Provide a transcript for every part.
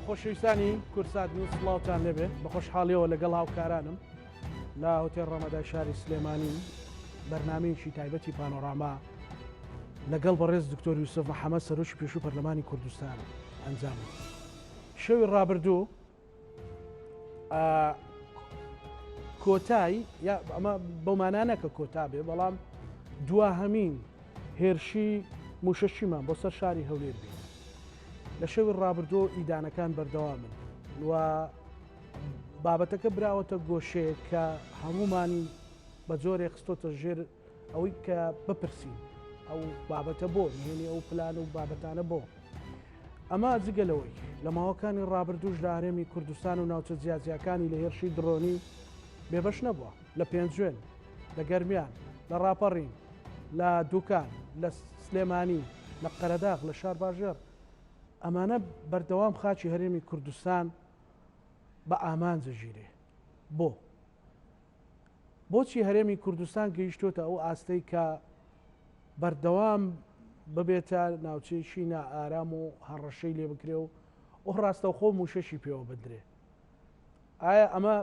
خۆشەویستانی کورسات نیوز سڵاوتان لەبێ بە خۆشحاڵیەوە لەگەڵ هاوکارانم لا هۆتێل ڕەمەدای شاری سلێمانی بەرنامەیەکی تایبەتی پانۆراما لەگەڵ بەڕێز دکتۆر یوسف محەممەد سەرۆکی پێشوو پەرلەمانی کوردستان ئەنجام شەوی ڕابردوو کۆتایی یا ئەمە بەمانانە کە کۆتا بێ بەڵام دواهەمین هێرشی موشەشیمان بۆ سەر شاری هەولێر بێ لە شەوی ڕابردوو ئیدانەکان بەردەوامن و بابەتەکە براوەتە گۆشەیە کە هەمومانی بە جۆرێک خستۆتە ژێر ئەوەی کە بپرسین ئەو بابەتە بۆ نهێنی ئەو پلان و بابەتانە بۆ ئەمە جگەلەوەی لە ماوەکانی ڕابردووش لە هەرێمی کوردستان و ناوچە جیاجیەکانی لە هێرشی درۆنی بێبەش نەبووە لە پێنجوێن لە گەرمیان لە ڕاپەڕین لە دووکان لە سلێمانی لە قەرەداغ لە شار باژێر ئەمانە بەردەوام خاچی هەرێمی کوردستان بە ئامانجە ژیرێ بۆچی هەرێمی کوردستان گەیشتۆتە ئەو ئاستەی کە بەردەوام ببێتە ناوچەیەکی نائارام و هەڕەشەی لێ بکرێ و ئەو ڕاستەوخۆ موشەشی پێوە بدرێ ئایا ئەمە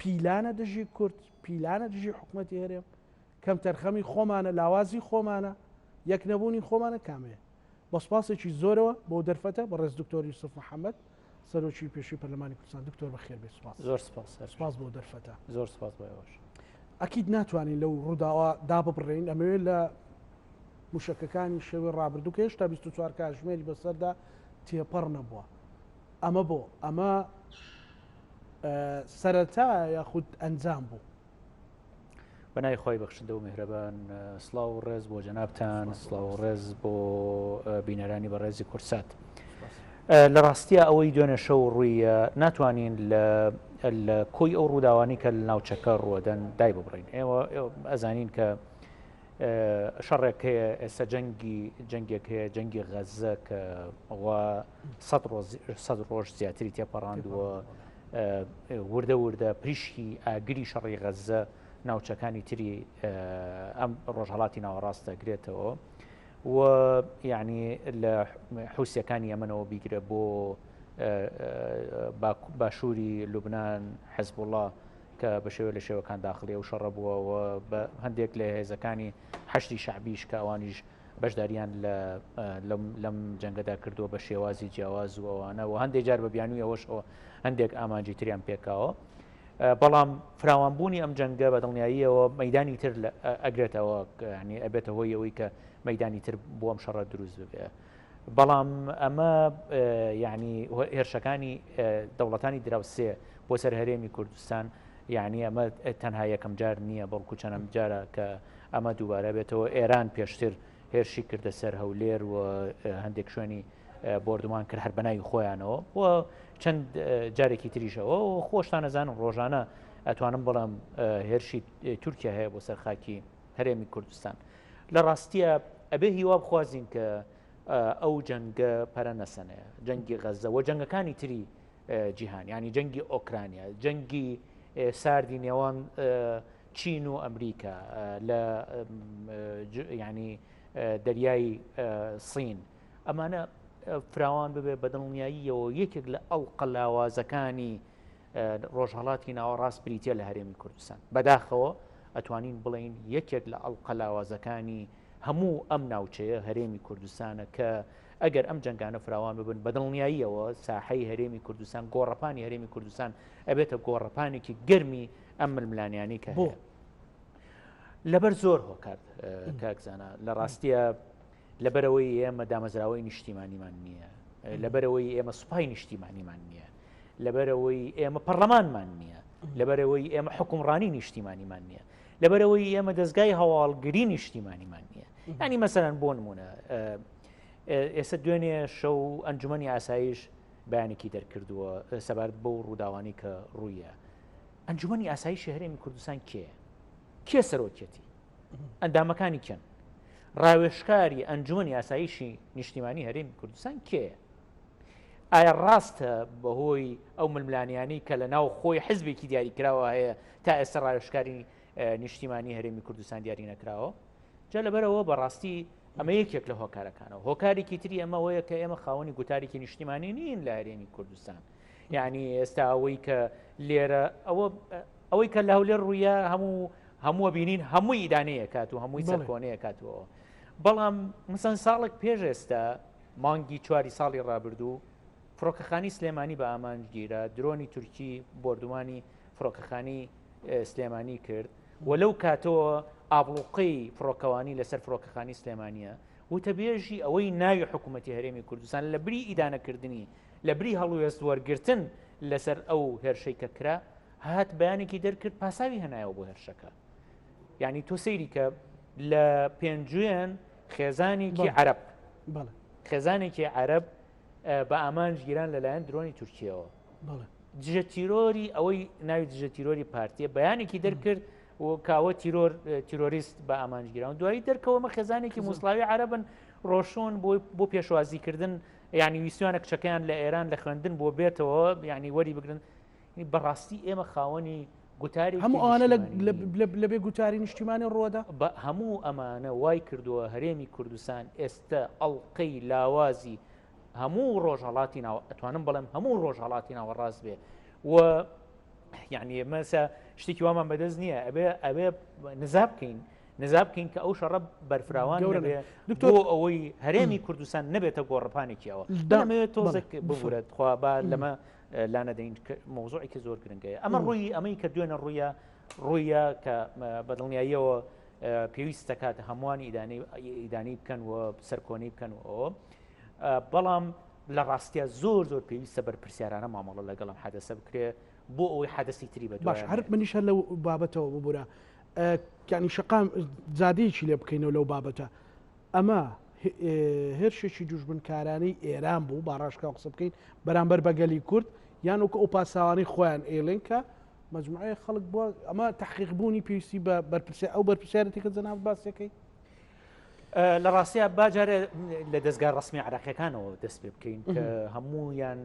پیلانە دژی کورد پیلانە دژی حکوومەتی هەرێم کەم تەرخەمی خۆمانە لاوازی خۆمانە یەک نەبوونی خۆمانە کامەیە بە سپاسێکی زۆرەوە بۆ دەرفەتە بە ڕێز دکتۆر یوسف محەممەد سەرۆکی پێشووی پەرلەمانی کوردستان دکتۆر بەخێر بێ سپاس زۆر سپاس بۆ دەرفەتە زۆر سپاس بۆەوەش ئەکید ناتوانین لەو ڕووداوە داببڕین ئەمەوێت لە موشەکەکانی شەوی ڕابردوو کە هێشتا 24 کاتژمێری بەسەردا تێپەڕ نەبووە ئەمە بۆ ئەمە سەرەتا یاخود ئەنجام بوو بەنای خۆی بەخشندە و میهرەبان سڵاو و ڕێز بۆ جەنابتان سڵاو و ڕێز بۆ بینەرانی بەڕێزی کورسات لە ڕاستیە ئەوەی دوێنێ شەو ڕوویە ناتوانین لە کۆی ئەو ڕووداوانی کە لە ناوچەکە ڕوەدەن دای ببڕین ئێوە ئەزانین کە شەڕێک هەیە ئێستا جەنگێک هەیە جەنگی غەزە کە سەد ڕۆژ زیاتری تێپەڕاندووە وردە پریشکی ئاگری شەڕی غەزە ناوچەکانی تری ئەم ڕۆژهەڵاتی ناوەڕاستە گرێتەوە و یعنی لە حوسەکانی ئەمنەوە بیگرە بۆ باشووری لوبناان حەزب الله کە بە شێوە لە شێوەکان داخلی و شەڕە بووەوە بە هەندێک لە هێزەکانی حەشتی شعبیش کە ئەوانیش بەشداریان لەم جەنگەدا کردووە بە شێوازی جیاواز و ئەوانە و هەندێک جار بە بیانووی ئەوەشەوە هەندێک ئامانجی تریان پێکاوە بەڵام فراوانبوونی ئەم جەنگە بە دڵنیاییەوە مەدانی تر ئەگرێتەوە ینی ئەبێتە هۆی ئەوەی کە مەدانی تر بۆ ئەم شەڕە دروست ببێ بەڵام ئەمە یعنی هێرشەکانی دەوڵەتانی دراوسێ بۆ سەر هەرێمی کوردستان یعنی ئەمە تەنها یەکەم جار نییە بەڵکو چەندەم جارە کە ئەمە دووبارە بێتەوە ئێران پێشتر هێرشی کردە سەر هەولێر و هەندێک شوێنی بردومان کرد هەر بەناوی خۆیانەوە و چەند جارێکی تریشەوە و خۆشتان نەزانم ڕۆژانە ئەتوانم بەڵام هێرشی تورکیا هەیە بۆ سەر خاکی هەرێمی کوردستان لە ڕاستیە ئەبێ هیوا بخوازین کە ئەو جەنگە پەرە نەسەنەیە جەنگی غەزەوە جەنگەکانی تری جیهان ینی جەنگی ئۆکرانیا جەنگی ساردی نێوان چین و ئەمریکا لە ینی دەریای سین ئەمانە فراوان ببێ بە دڵنیاییەوە یەکێک لە ئەو قەلاوازەکانی ڕۆژهەڵاتی ناوەڕاست بریتە لە هەرێمی کوردستان بەداخەوە ئەتوانین بڵین یەکێک لە ئەو قەلاوازەکانی هەموو ئەم ناوچەیە هەرێمی کوردستانە کە ئەگەر ئەم جەنگانە فراوان ببن بە دڵنیاییەوە ساحەی هەرێمی کوردستان گۆڕەپانی هەرێمی کوردستان ئەبێتە گۆڕەپانێکی گەرمی ئەم ململانیانی کە هەیە لەبەر زۆر هۆکات کاکزانە لە ڕاستیە لەبەرەوەی ئێمە دامەزراوەی نیشتیمانیمان نییە لەبەرەوەی ئێمە سوپای نیشتیمانیمان نییە لەبەرەوەی ئێمە پەرلەمانمان نییە لەبەرەوەی ئێمە حکومڕانی نیشتیمانیمان نییە لەبەرەوەی ئێمە دەستگای هەواڵگری نیشتیمانیمان نییە ینی مەسەرەن بۆ نمونە ئێستا دوێنێ شەو ئەنجومەنی ئاسایش بەیانێکی دەرکردووە سەبارەت بەو ڕووداوانی کە ڕوویە ئەنجومەنی ئاسایشی هەرێمی کوردستان کێ سەرۆکێتی ئەندامەکانی کەن ڕاوێژکاری ئەنجومەنی ئاسایشی نیشتیمانی هەرێمی کوردستان کێ ئایا ڕاستە بەهۆی ئەو ململانیانی کە لە ناو خۆی حزبێکی دیاریکراوە هەیە تا ئێستا ڕاوێژکاری نیشتیمانی هەرێمی کوردستان دیاری نەکراوە جا لەبەرەوە بەڕاستی ئەمە یەکێک لە هۆکارەکانەوە. هۆکارێکی تری ئەمەوەیە کە ئێمە خاوەنی گوتارێکی نیشتیمانی نین لە هەرێمی کوردستان. یعنی ئێستا ئەوەی کە لێرە ئەوەی کە لە هەولێر ڕوویە هەموو بینین هەمووی ئیدانەیە کات و هەمووی سەرکۆنەیە کاتەوە. بەڵام مثلا ساڵێک پێش ئێستا مانگی 4 ساڵی ڕابردوو فڕۆکەخانی سلێمانی بە ئامانجگیرە درۆنی تورکی بردومانی فڕۆکەخانی سلێمانی کرد و لەو کاتەوە ئابڵوقەی فڕۆکەوانی لەسەر فڕۆکەخانی سلێمانیە وتەبێژی ئەوەی ناوی حکوومەتی هەرێمی کوردستان لە بری ئیدانەکردنی لە بری هەڵوێست وەرگرتن لەسەر ئەو هێرشەی کە کرا هات بەیانێکی دەرکرد پاساوی هەنایەوە بۆ هێرشەکە. یعنی تۆ سەیری کە لە پێنجوێن خێزانێکی عەرەب خێزانێکی عەرەب بە ئامانجگیران لەلایەن درۆنی تورکیەوە دژە تیرۆری ئەوەی ناوی دژە تیرۆری پارتیە بەیانێکی دەرکرد و کاوە تیرۆریست بە ئامانجگیران دوایی دەرکەوەمە خێزانێکی موسڵاوی عەرەبن ڕۆشۆن بۆ پێشوازیکردن یعنی ویسیوانە کچەکەیان لە ئێران لە خوێندن بۆ بێتەوە یعنی وەری بگرن. بەڕاستی ئێمە خاوەنی گوتاری هەموو ئەوانە لەبێ گوتاری نیشتیمانی ڕۆدا بە هەموو ئەمانە وای کردووە هەرێمی کوردستان ئێستا ئەڵقەی لاوازی هەموو ڕۆژهەڵاتی ئەتوانم بەڵێم هەموو ڕۆژهەڵاتی ناوەڕاست بێ و یعنی مەسە شتێکی وامان بەدەست نییە ئەبێ نزاب بکەین کە ئەو شەڕە بەرفراوان بۆ ئەوەی هەرێمی کوردستان نەبێتە گۆڕپانێکیەوە دەمەوێت تۆزێک ببورێت خوا با لەمە لا نەدەین مۆزوعێکی زۆر گرنگەیە. ئەمە ڕووی ئەمەی کە دوێنە ڕوویە کە بەدڵنیاییەوە پێویستە کات هەمووان ئیدانی بکەن و سەرکۆنی بکەن و ئەوە بەڵام لە ڕاستیە زۆر پێویستە بەرپرسیارانە مامەڵە لەگەڵم حەدەسە بکرێ بۆ ئەوەی حەدەسی تری بە باش هەر منیشە لەو بابەتەوە ببوورە یعنی شقام زادەیەکی لێ بکەینەوە لەو بابەتە ئەمە هێرشێکی دوژمنکارانەی ئێران بوو باڕاشکا قسە بکەین بەرامبەر بەگەلی کورد یان وکە ئەو پاساوانی خۆیان ئێڵێن کە مەجموعەیە خەڵک بووە ئەمە تحقیق بوونی پێویستی بە ئەو بەرپرسیارەتی کە جەناب باسەکەی لە ڕاستیە باجارە لە دەستگا ڕسمی عراقیەکانەوە دەست پێ بکەین کە هەموویان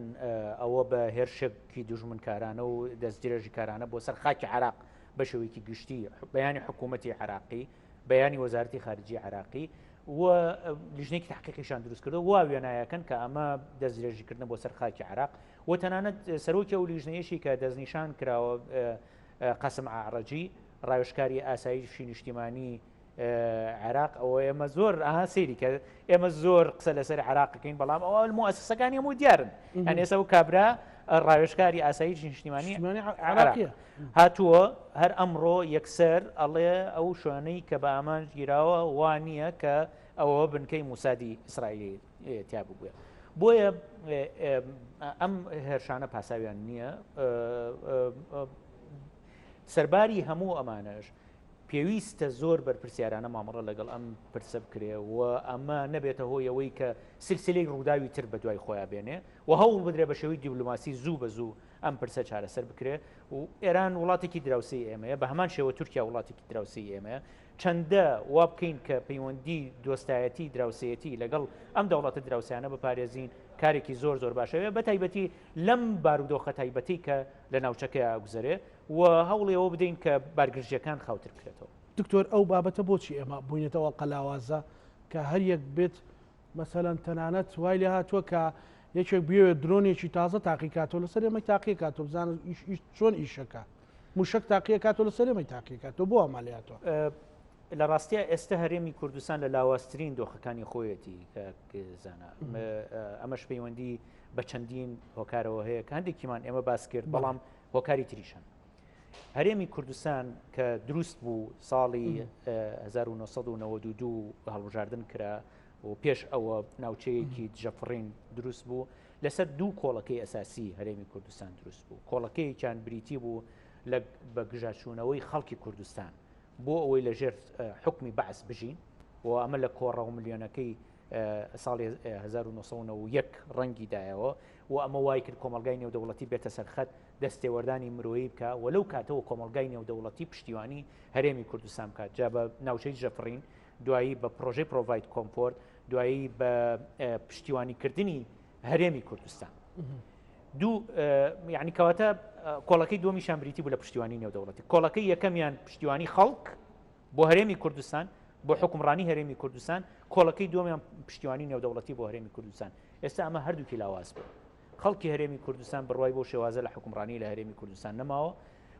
ئەوە بە هێرشێکی دوژمنکارانە و دەستگیرێژی کارانە بۆ سەر خاکی عراق بە شێوەیەکی گشتی بەیانی حکوومەتی عراقی بەیانی وەزارەتی خارجی عراقی و لیژنێکی تحقیقیشان دروست کردو وا وێنایەکەن کە ئەمە دەستدرێژیکردن بۆ سەر خاکی عراق و تەنانەت سەرۆکی ئەو لیژنەیەشی کە دەستنیشان کراوە قاسم عەڕەجی ڕاوێژکاری ئاسایشی نیشتیمانی عراق ئەوە ئێمە زۆر سەیری کە ئێمە زۆر قسە لەسەر عراقەکەین بەڵام ئەوە موسسەکانی هەموو دیارن هەنێ ئێستا و کابرا ڕاوێژکاری ئاسایشی نیشتیمانی عراقیە هاتووە هەر ئەمڕۆ یەکسەر ئەڵێ ئەو شوێنەی کە بە ئامانجگیراوە وانە کە ئەوە بنکەی موسادی ئیسرائیلی تیا ببووە بۆیە ئەم هێرشانە پاساویان نییە سەرباری هەموو ئەمانەش پێویستە زۆر بەرپرسیارانە مامەڕە لەگەڵ ئەم پرسە بکرێ و ئەمە نەبێتە هۆی ئەوەی کە سلسلەی ڕووداوی تر بە دوای خۆیان بێنێ و هەوڵ بدرێ بە شێوەی دیبلۆماسی زوو بە زوو ئەم پرسە چارەسەر بکرێ و ئێران وڵاتێکی دراوسەی ئێمەیە بە هەمان شێوە تورکیا وڵاتێکی دراوسەی ئێمەیە چەندە وا بکەین کە پەیوەندی دۆستایەتی دراوسەتی لەگەڵ ئەم دەوڵاتە دراوسیانە بپارێزین کارێکی زۆر باشەوێ بە تایبەتی لەم بارودۆخە تایبەتی کە لە ناوچەکە ئاگوزارێ و هەوڵێەوە بدەین کە بارگرژیەکان خاوتر بکرێتەوە. دکتۆر ئەو بابەتە بۆچی ئێمە بووینێتەوە قەلاوازە کە هەر یەک بێت مەسەلەن تەنانەت وای لێ هاتووە کە یەکێک بێوێت درۆنێکی تازە تاقیکاتەوە لەسەر ئێمە تاقیکاتەوە بزانن چۆن ئیشەکە موشک تاقیەکاتەوە لەسەر ئێمە تاقیکاتەوە بۆ ئەمالیاتەوە لە ڕاستیە ئێستا هەرێمی کوردستان لە لاواسترین دۆخەکانی خۆیەتی زانە ئەمەش پەیوەندی بە چەندین هۆکارەوە هەیە کە هەندێکیمان ئێمە باس کرد بەڵام هۆکاری تریشان هەرێمی کوردستان کە دروست بوو ساڵی 1992 هەڵبژاردن کرا و پێش ئەوە ناوچەیەکی دژەفڕین دروست بوو لەسەر دوو کۆڵەکەی ئەساسی هەرێمی کوردستان دروست بوو کۆڵەکەیان بریتی بوو بە گژاچوونەوەی خەڵکی کوردستان بۆ ئەوەی لەژێر حکمی بەعس بژین و ئەمە لە کۆڕە ملیۆنەکەی ساڵی 1991 ڕەنگی دایەوە و ئەمە وای کرد کۆمەلگای نێودەوڵەتی بێتە سەرخەت دەستێوەردانی مرۆیی بکە و لەو کاتەوە کۆمەلگای نێودەوڵەتی پشتیوانی هەرێمی کوردستان بکات جا بە ناوچەی ژەفرین دوایی بە پرۆژەی پرۆڤاید کۆمپۆرت دوایی بە پشتیوانیکردنی هەرێمی کوردستان دوو یعنی کەواتە کۆڵەکەی دووەمیشان بریتی بوو لە پشتیوانی نێودەوڵەتی کۆڵەکەی یەکەمیان پشتیوانی خەڵک بۆ هەرێمی کوردستان بۆ حکومڕانی هەرێمی کوردستان کۆڵەکەی دووەمیان پشتیوانی نێودەوڵەتی بۆ هەرێمی کوردستان ئێستا ئەمە هەردووکی لاواز بوو خەڵکی هەرێمی کوردستان بڕوای بۆ شێوازە لە حکومڕانی لە هەرێمی کوردستان نەماوە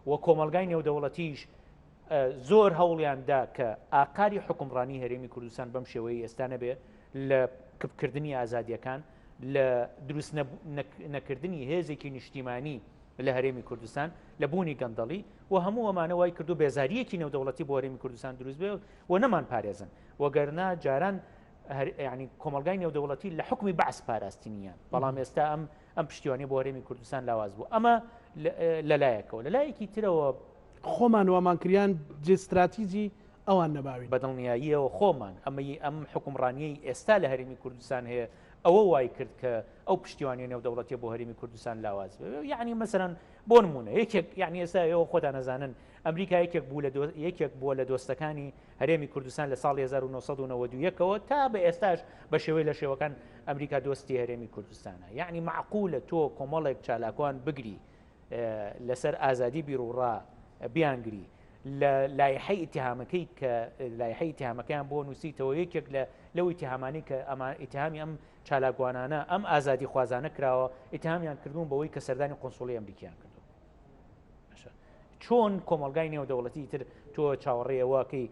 و کۆمەلگای نێودەوڵەتیش زۆر هەوڵیاندا کە ئاقاری حکومڕانی هەرێمی کوردستان بەم شێوەیە ئێستا نەبێ لە کبکردنی ئازادیەکان لە دروست نەکردنی هێزێکی نیشتیمانی لە هەرێمی کوردستان لە بوونی گەندەڵی و هەموو ئەمانە وای کردو بێزاریەکی نێودەوڵەتی بۆ هەرێمی کوردستان دروست بێ و نەمان پارێزن وەگەرنا جاران ینی کۆمەلگای نێودەوڵەتی لە حکمی بەعس پاراستنیان بەڵام ئێستا ئەم پشتیوانی بۆ هەرێمی کوردستان لاواز بوو ئەمە لەلایەکەوە لەلایەکی ترەوە خۆمان وامانکریان جستراتیزی ئەوان نەباوین بەدڵنیاییەوە خۆمان ئەم حکومڕانیەی ئێستا لە هەرێمی کوردستان هەیە ئەوە وای کرد کە ئەو پشتیوانی نێودەوڵەتی بۆ هەرێمی کوردستان لاواز بێ یعنی مەسەرەن بۆ نمونە یەکێک یعنی ئێستا ئێوە خۆتان نەزانن ئەمریکا یەکێک بووە لە دۆستەکانی هەرێمی کوردستان لە ساڵی 1992ەوە تا بە ئێستاش بە شێوەی لە شێوەکان ئەمریکا دۆستی هەرێمی کوردستانە یعنی معقولە تۆ کۆمەڵێک چالاکوان بگری لەسەر ئازادی بیرروڕا بیانگری لە لایحەی ئیتیهامەکەی کە لایحەی ئیتیهامەکەیان بۆ نووسیتەوە یەکێک لەو ئیتیهامانی کە ئیتیهامی ئەم چالاکوانانە ئەم ئازادی خوازانە کراوە ئیتیهامیان کردوون بەوەی کە سەردانی قۆنسوڵی ئەمریکیان کردو چۆن کۆمەلگای نێودەوڵەتی تر تۆ چاوەڕێەوەکەی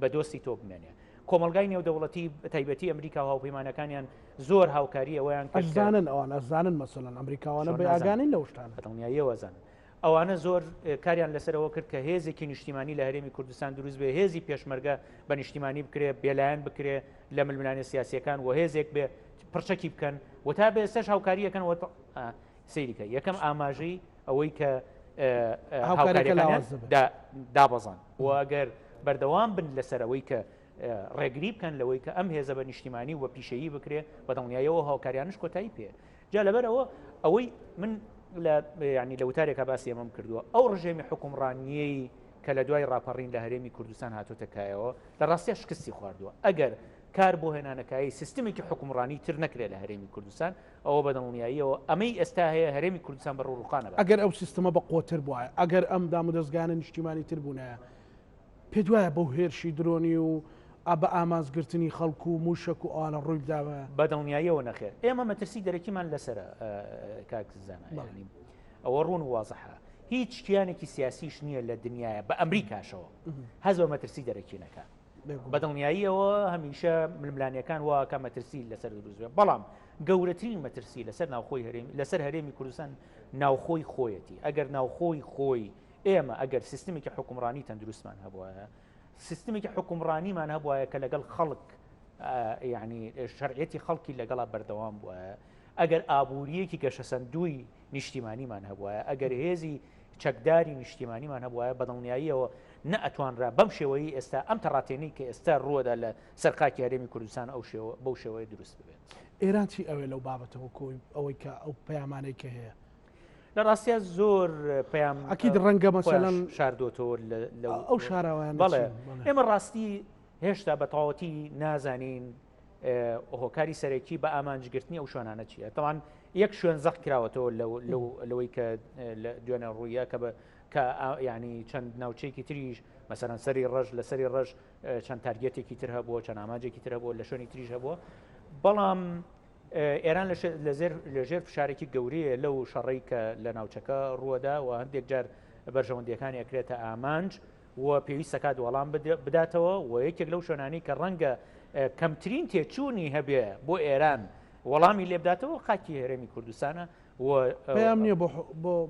بە دۆستی تۆ بمێنێ کۆمەلگای نێودەوڵەتی تایبەتی ئەمریکا و هاوپەیمانەکانیان زۆر هاوکاری ئەویان ئەزانن ئەوان ئەزانن مەسەڵەن ئەمریکاوانە بە ئاگانین لە شتانە بەدڵنیاییەوە زانن ئەوانە زۆر کاریان لەسەرەوە کرد کە هێزێکی نیشتیمانی لە هەرێمی کوردستان دروست بێ هێزی پێشمەرگە بە نیشتیمانی بکرێ بێلایەن بکرێ لە ململانی سیاسیەکان و هێزێک بێ پرچەکی بکەن و تا بێ سەش هاوکاریەکەن سەیریکە یەکەم ئاماژەی ئەوەی کە هاوکاریەکان دابەزان و ئەگەر بەردەوام بن لەسەرەوەی کە ڕێگری بکەن لەوەی کە ئەم هێزە بە نیشتیمانی و پیشەیی بکرێ بەدڵنیاییەوە هاوکاریانش کۆتایی پێ جا لەبەرەوە ئەوەی من ینی لە وتارێکە باسی ئەمەم کردووە ئەو ڕژێمی حکومڕانیەی کە لە دوای ڕاپەڕین لە هەرێمی کوردستان هاتوۆتەکایەوە لە ڕاستیە شکستی خواردووە ئەگەر کار بۆ هێنانەکایی سیستمێکی حکومڕانی تر نەکرێت لە هەرێمی کوردستان ئەوە بەدڵنیاییەوە ئەمەی ئێستا هەیە هەرێمی کوردستان بە ڕووڕووخانە ئەگەر ئەو سیستمە بە قۆتر بووە ئەگەر ئەم دامودەستگانە نیشتیمانی تر بوونایە پێ دوایە بەو هێرشی درۆنی و بە ئامانزگرتنی خەڵکو و موشک و ئاە ڕووی داوە بەدڵنیاییەوە نەخێر ئێمە مەترسی دەرەکیمان لەسرە کاکزانە ئەوە ڕوون وازەحە هیچ کیانێکی سیاسیش نییە لە دنیاە بە ئەمریکاشەوە هەزەوە مەترسی دەرەکیینەکە بەدڵنیاییەوە هەمیشە ململانیەکان واکە مەترسی لەسەر دروست بەڵام گەورەترین مەترسی لەسەر ناوخۆی هەرێمی لەسەر هەرێمی کوردستان ناوخۆی خۆیەتی ئەگەر ناوخۆی خۆی ئێمە ئەگەر سیستمێکی حکومڕانی تەندروستمان هەبووە سیستمێکی حکومڕانیمان هەبووە کە لەگەڵ خەڵک یعنی شەرعەتی خەڵکی لەگەڵا بەردەوام بووە ئەگەر ئابوووریەکی گەشەسەندووی نیشتیمانیمان هەبووە ئەگەر هێزی چەکداری نیشتیمانیمان هەبووە بەدڵنیاییەوە نەئەتوانرا بەم شێوەی ئێستا ئەم تەڕاتێنەی کە ئێستا ڕووەدا لە سەرقاکی هەرێمی کوردستان بەو شێوەیە دروست ببێت ئێران چی ئەوێ لەو بابەتەوە کۆی ئەوەی کە ئەو پەیامانەی کە هەیە لە ڕاستیە زۆر پەیام ئەکید ڕەنگە مەسەلەن شاردۆتەوە ئەو شاراوایان بەڵێ ئێمە ڕاستی هێشتا بە تەواوەتی نازانین هۆکاری سەرەکی بە ئامانجگرتنی ئەو شوێنانە چییە تەوان یەک شوێن زەق کراوەتەوە لەوەی کە دوێنێ ڕوویە کە ینی چەند ناوچەیەکی تریش مەسەرەن سەری ڕەش لە سەری ڕەش چەند تارگێتێکی تر هەبووە چەند ئاماجێکی تر هەبووە لە شوێنی تریش هەبووە بەڵام ئێران لەژێر فشارێکی گەورەیە لەو شەڕەی کە لە ناوچەکە ڕووەدا و هەندێک جار بەرژەوەندیەکانی ئەکرێتە ئامانج و پێویستە کات وەڵام بداتەوە و یەکێک لەو شوێنانی کە ڕەنگە کەمترین تێچوونی هەبێ بۆ ئێران وەڵامی لێ بداتەوە خاکی هەرێمی کوردستانە پێیان نییە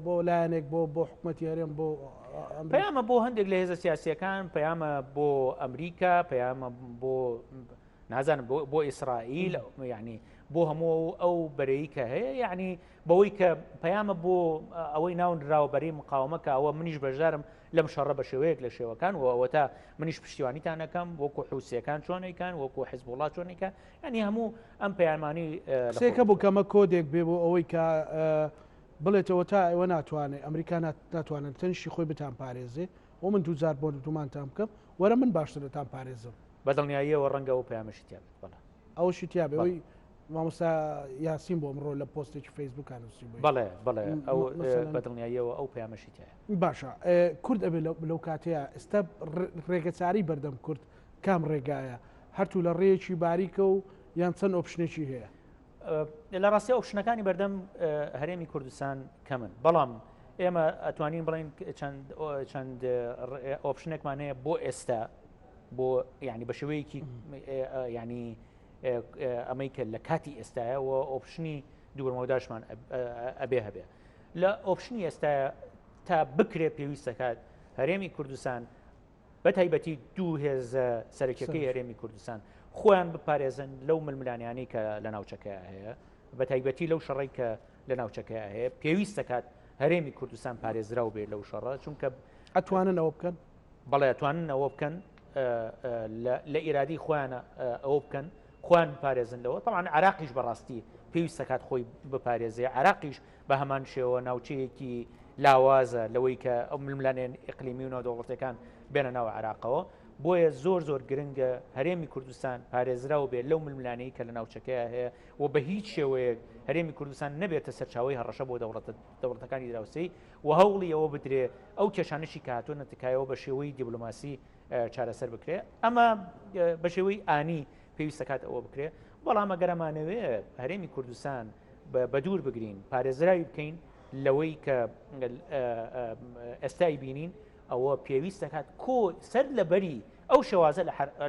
بۆ لایەنێک بۆ حکوومەتی هەرێم بۆ پەیامە بۆ هەندێک لە هێزە سیاسیەکان پەیامە بۆ ئەمریکا پەیامە بۆ نازانم بۆ ئیسرائیل یعنی بۆ هەموو ئەو بەرەیی کە هەیە یعنی بەوەی کە پەیامە بۆ ئەوەی ناونراوە بەرەی مقاومەکە ئەوە منیش بەشدارم لەم شەڕە بە شێوەیەک لە شێوەکان و ئەوە تا منیش پشتیوانیتان ئەەکەم وەکو حوسیەکان چۆنێکان وەکو حیزبوڵڵا چۆنێکە ینی هەموو ئەم پەیامانی سێکە بوو کەمە کۆدێک بێ بۆ ئەوەی کە بڵێتەوە تا ئێوە ناتوانێت ئەمریکا ناتوانن تەنشی خۆی بتان پارێزێ و من دوزار بۆ دومانتان بکەم وەرە من باشترتان پارێزم بەدڵنیاییەوە ڕەنگە و پەیامەشی تیا بێت بەڵێ ئەوشی تیا بێ ئەوی مامۆستا یاسین بۆ ئەمڕۆ لە پۆستێکی فەیسبووکان بەڵێ بەڵێ ئەو بەدڵنیاییەوە ئەو پەیامەشی تایە باشە کورد ئەبێ لەو کاتەیە ئێستا ڕێگەچاری بەردەم کورد کام ڕێگایە هەرتوو لە ڕێیەکی باریکە و یان چەند ئۆپشنێکی هەیە لە ڕاستی ئۆپشنەکانی بەردەم هەرێمی کوردستان کەمن بەڵام ئێمە ئەتوانین بڵین چەند ئۆپشنێکمان هەیە بۆ ئێستا بۆ ینی بە شێوەیەکی ینی ئەمەی کە لە کاتی ئێستاە و ئۆپشنی دوورمەوداشمان ئەبێ هەبێ لە ئۆپشنی ئێستا تا بکرێ پێویستەکات هەرێمی کوردستان بە تایبەتی دوو هێزە سەرکیەکەی هەرێمی کوردستان خۆیان بپارێزن لەو ململانیانی کە لە ناوچەکە هەیە بە تایبەتی لەو شەڕی کە لە ناوچەکە هەیە پێویستەکات هەرێمی کوردستان پارێزرا و بێت لەو شەڕە چونکە ئەتوانن ئەوە بکەن بەڵێ ئەتوانن ئەوە بکەن لە ئیرادی خۆیانە ئەوە بکەن خۆیان پارێزنەوە طبعاً عراقیش بەڕاستی پێویستەکات خۆی بپارێزێ عراقیش بە هەمان شێوە ناوچەیەکی لاوازە لەوەی کە ئەو ململانێن ئیقلیمی و ناودەوڵەتەکان بێنە ناو عراقەوە بۆیە زۆر گرنگە هەرێمی کوردستان پارێزراو بێت لەو ململانەی کە لە ناوچەکەیە هەیە و بە هیچ شێوەیە هەرێمی کوردستان نەبێتە سەرچاوی هەڕەشە بۆ دەوڵەتەکانی دراوسەی و هەوڵی ئەوە بدرێ ئەو کێشانشی کە هاتوۆ نەتکایەوە بە شێوەی دیبلۆماسی چارەسەر بکرێ ئەمە بە شێوەی ئانی پێویستەکات ئەوە بکرێ بەڵام ئەگەرەمانەوێ هەرێمی کوردستان بە دوور بگرین پارێزراوی بکەین لەوەی کە ئێستای بینین ئەوە پێویستەکات کۆ سەر لەبەری ئەو شێوازە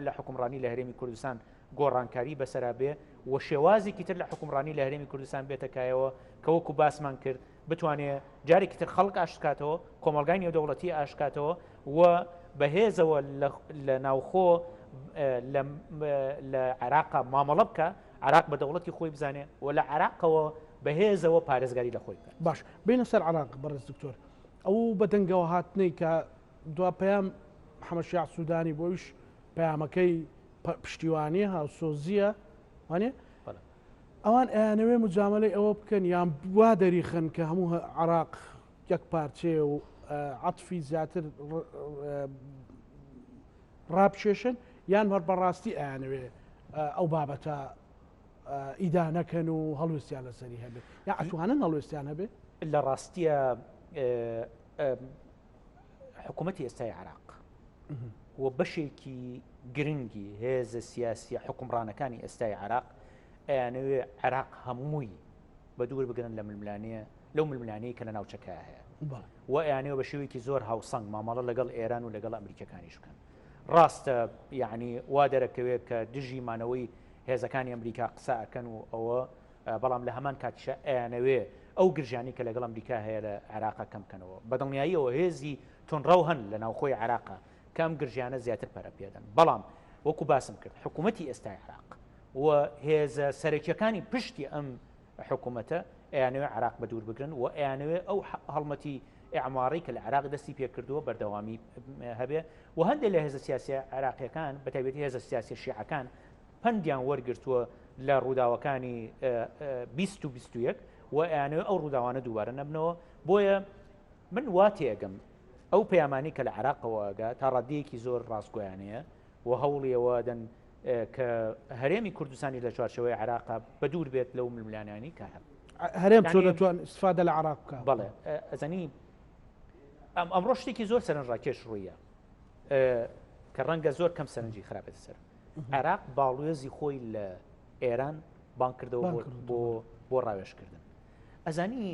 لە حکومڕانی لە هەرێمی کوردستان گۆڕانکاری بەسەرا بێ و شێوازێکی تر لە حکومڕانی لە هەرێمی کوردستان بێتەکایەوە کە وەکو باسمان کرد بتوانێت جارێکی تر خەڵک ئاشکاتەوە کۆمەلگای نێودەوڵەتی ئاشکاتەوە و بەهێزەوە لە ناوخۆ لە عێراقا مامەڵە بکە عراق بە دەوڵەتی خۆی بزانێ و لە عێراقەوە بەهێزەوە پارێزگاری لە خۆی بکات باش بینە سەر عراق بەڕێز دکتۆر ئەو بەدەنگەوە هاتنەی کە دوا پەیام محەممەد شیع سوودانی بۆیش پەیامەکەی پشتیوانی هاوسۆزیە وانێ ئەوان ئەیانەوێ مجاملەی ئەوە بکەن یان وا دەریخن کە هەموو عراق یەک پارچێ و عەتفی زیاتر ڕابکێشن یان بەڕاستی ئەیانەوێ ئەو بابەتە ئیدا نەکەن و هەڵوێستیان لەسەری هەبێت یا ئەتوانن هەڵوێستیان هەبێت لە ڕاستیە حکوومەتی ئێستای عراق و بەشێکی گرنگی هێزە سیاسی حکومڕانەکانی ئێستای عراق ئەیانەوێ عراق هەمووی بە دوور بگرن لە ململانەیە لەو ململانەیە کە لە ناوچەکە هەیە و ئەیانەوە بە شێوەیەکی زۆر هاوسەنگ مامەڵە لەگەڵ ئێران و لەگەڵ ئەمریکەکانیش بکەن ڕاستە یعنی وا دەرەکەوێت کە دژی مانەوەی هێزەکانی ئەمریکا قسە ئەکەن و ئەوە بەڵام لە هەمان کاتیشە ئەیانەوێ ئەو گرژانی کە لەگەڵ ئەمریکا هەیە لە عێراقا کەم بکەنەوە بەدڵنیاییەوە هێزی تونڕەو هەن لە ناوخۆی عێراقا کەم گرژیانە زیاتر پەرە پێدەن بەڵام وەکو باسم کرد حکوومەتی ئێستای عێراق و هێزە سەرەکیەکانی پشتی ئەم حکوومەتە ئەیانەوێ عێراق بە دوور بگرن و ئەیانەوێ ئەو هەڵمەتی ئیعماری کە لە عێراق دەستی پێکردووە بەردەوامی هەبێ و هەندێک لە هێزە سیاسی عێراقیەکان بەتایبەتی هێزە سیاسی شیعەکان پندیان وەرگرتووە لە ڕووداوەکانی 2021 و ئەیانەوێ ئەو ڕووداوانە دووبارە نەبنەوە بۆیە من وا تێگەم ئەو پەیامانی کە لە عێراقەوەگا تا ڕادەیەکی زۆر ڕاستگۆیانەیە و هەوڵیەوە دەن کە هەرێمی کوردستانی لە چوارچەوەی عێراقا بە دوور بێت لەو ململانیانی کە هەرێم چۆن دەتوان استفادە لە عێراق بکات بەڵێ ئەزانی ئەمڕۆ شتێکی زۆر سەرنجڕاکێش ڕوویە کە ڕەنگە زۆر کەم سەرنجی خراپێت سەر عێراق باڵێزی خۆی لە ئێران بان کردەوە بۆ ڕاوێژکردن ئەزانی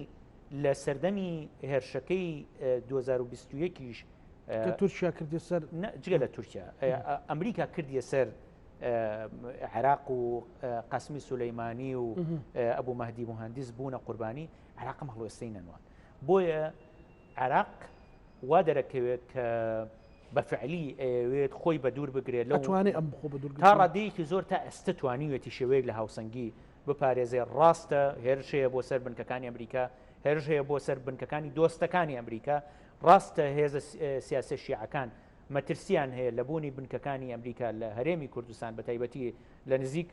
لە سەردەمی هێرشەکەی 2021یش تورکیا کردی سەر جگە لە تورکیا ئەمریکا کردیە سەر عێراق و قاسمی سولەیمانی و ئەبوو مەهدی موهەندیس بوونە قوربانی عێراقم هەڵوێستەی نەنوان بۆیە عێراق وا دەرەکەوێت کە بەفعلی ئەوێت خۆی بە دوور بگرێت لە تا ڕادەیەکی زۆر تا ئێستا توانیوێتی شێوەیەک لە هاوسەنگی بپارێزێ ڕاستە هێرشەیە بۆ سەر بنکەکانی ئەمریکا هێرش هەیە بۆ سەر بنکەکانی دۆستەکانی ئەمریکا ڕاستە هێزە سیاسە شیعەکان مەترسیان هەیە لە بوونی بنکەکانی ئەمریکا لە هەرێمی کوردستان بە تایبەتی لە نزیک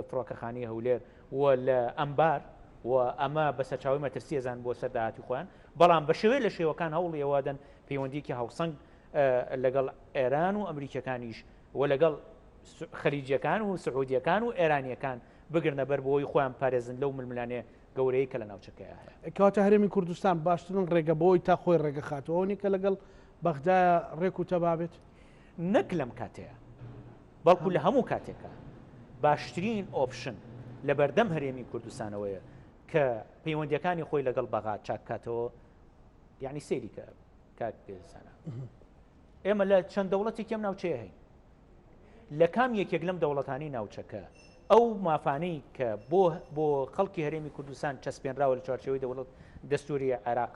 فڕۆکەخانەی هەولێر و لە ئەمبار و ئەمە بە سەرچاوی مەترسیەزان بۆ سەرداهاتی خۆیان بەڵام بە شێوەیە لە شێوەکان هەوڵیەوەدەن پەیوەندیکی هاوسەنگ لەگەڵ ئێران و ئەمریکەکانیش و لەگەڵ خەلیجیەکان و سعودیەکان و ئێرانیەکان بگرنە بەر بۆی خۆیان پارێزن لەو ململانێ گەورەی کە لە ناوچەکەیە هەیە کەواتە هەرێمی کوردستان باشترن ڕێگە بۆی تا خۆی ڕێگە خاتەوە نیکە لەگەڵ بەغدایە ڕێک و تەبابێت نەک لەم کاتەیە بەڵکو لە هەموو کاتێکە باشترین ئۆپشن لە بەردەم هەرێمی کوردستانەوەیە کە پەیوەندیەکانی خۆی لەگەڵ بەغا چاکاتەوە یعنی سێری کە کاک پێزانە ئێمە لە چەند دەوڵەتی کەم ناوچەیە هەین لە کام یەکێک لەم دەوڵەتانی ناوچەکە ئەو مافانەی کە بۆ خەڵکی هەرێمی کوردستان چەسپێنراوە لە چوارچەوەی دەوڵەت دەستوری عێراق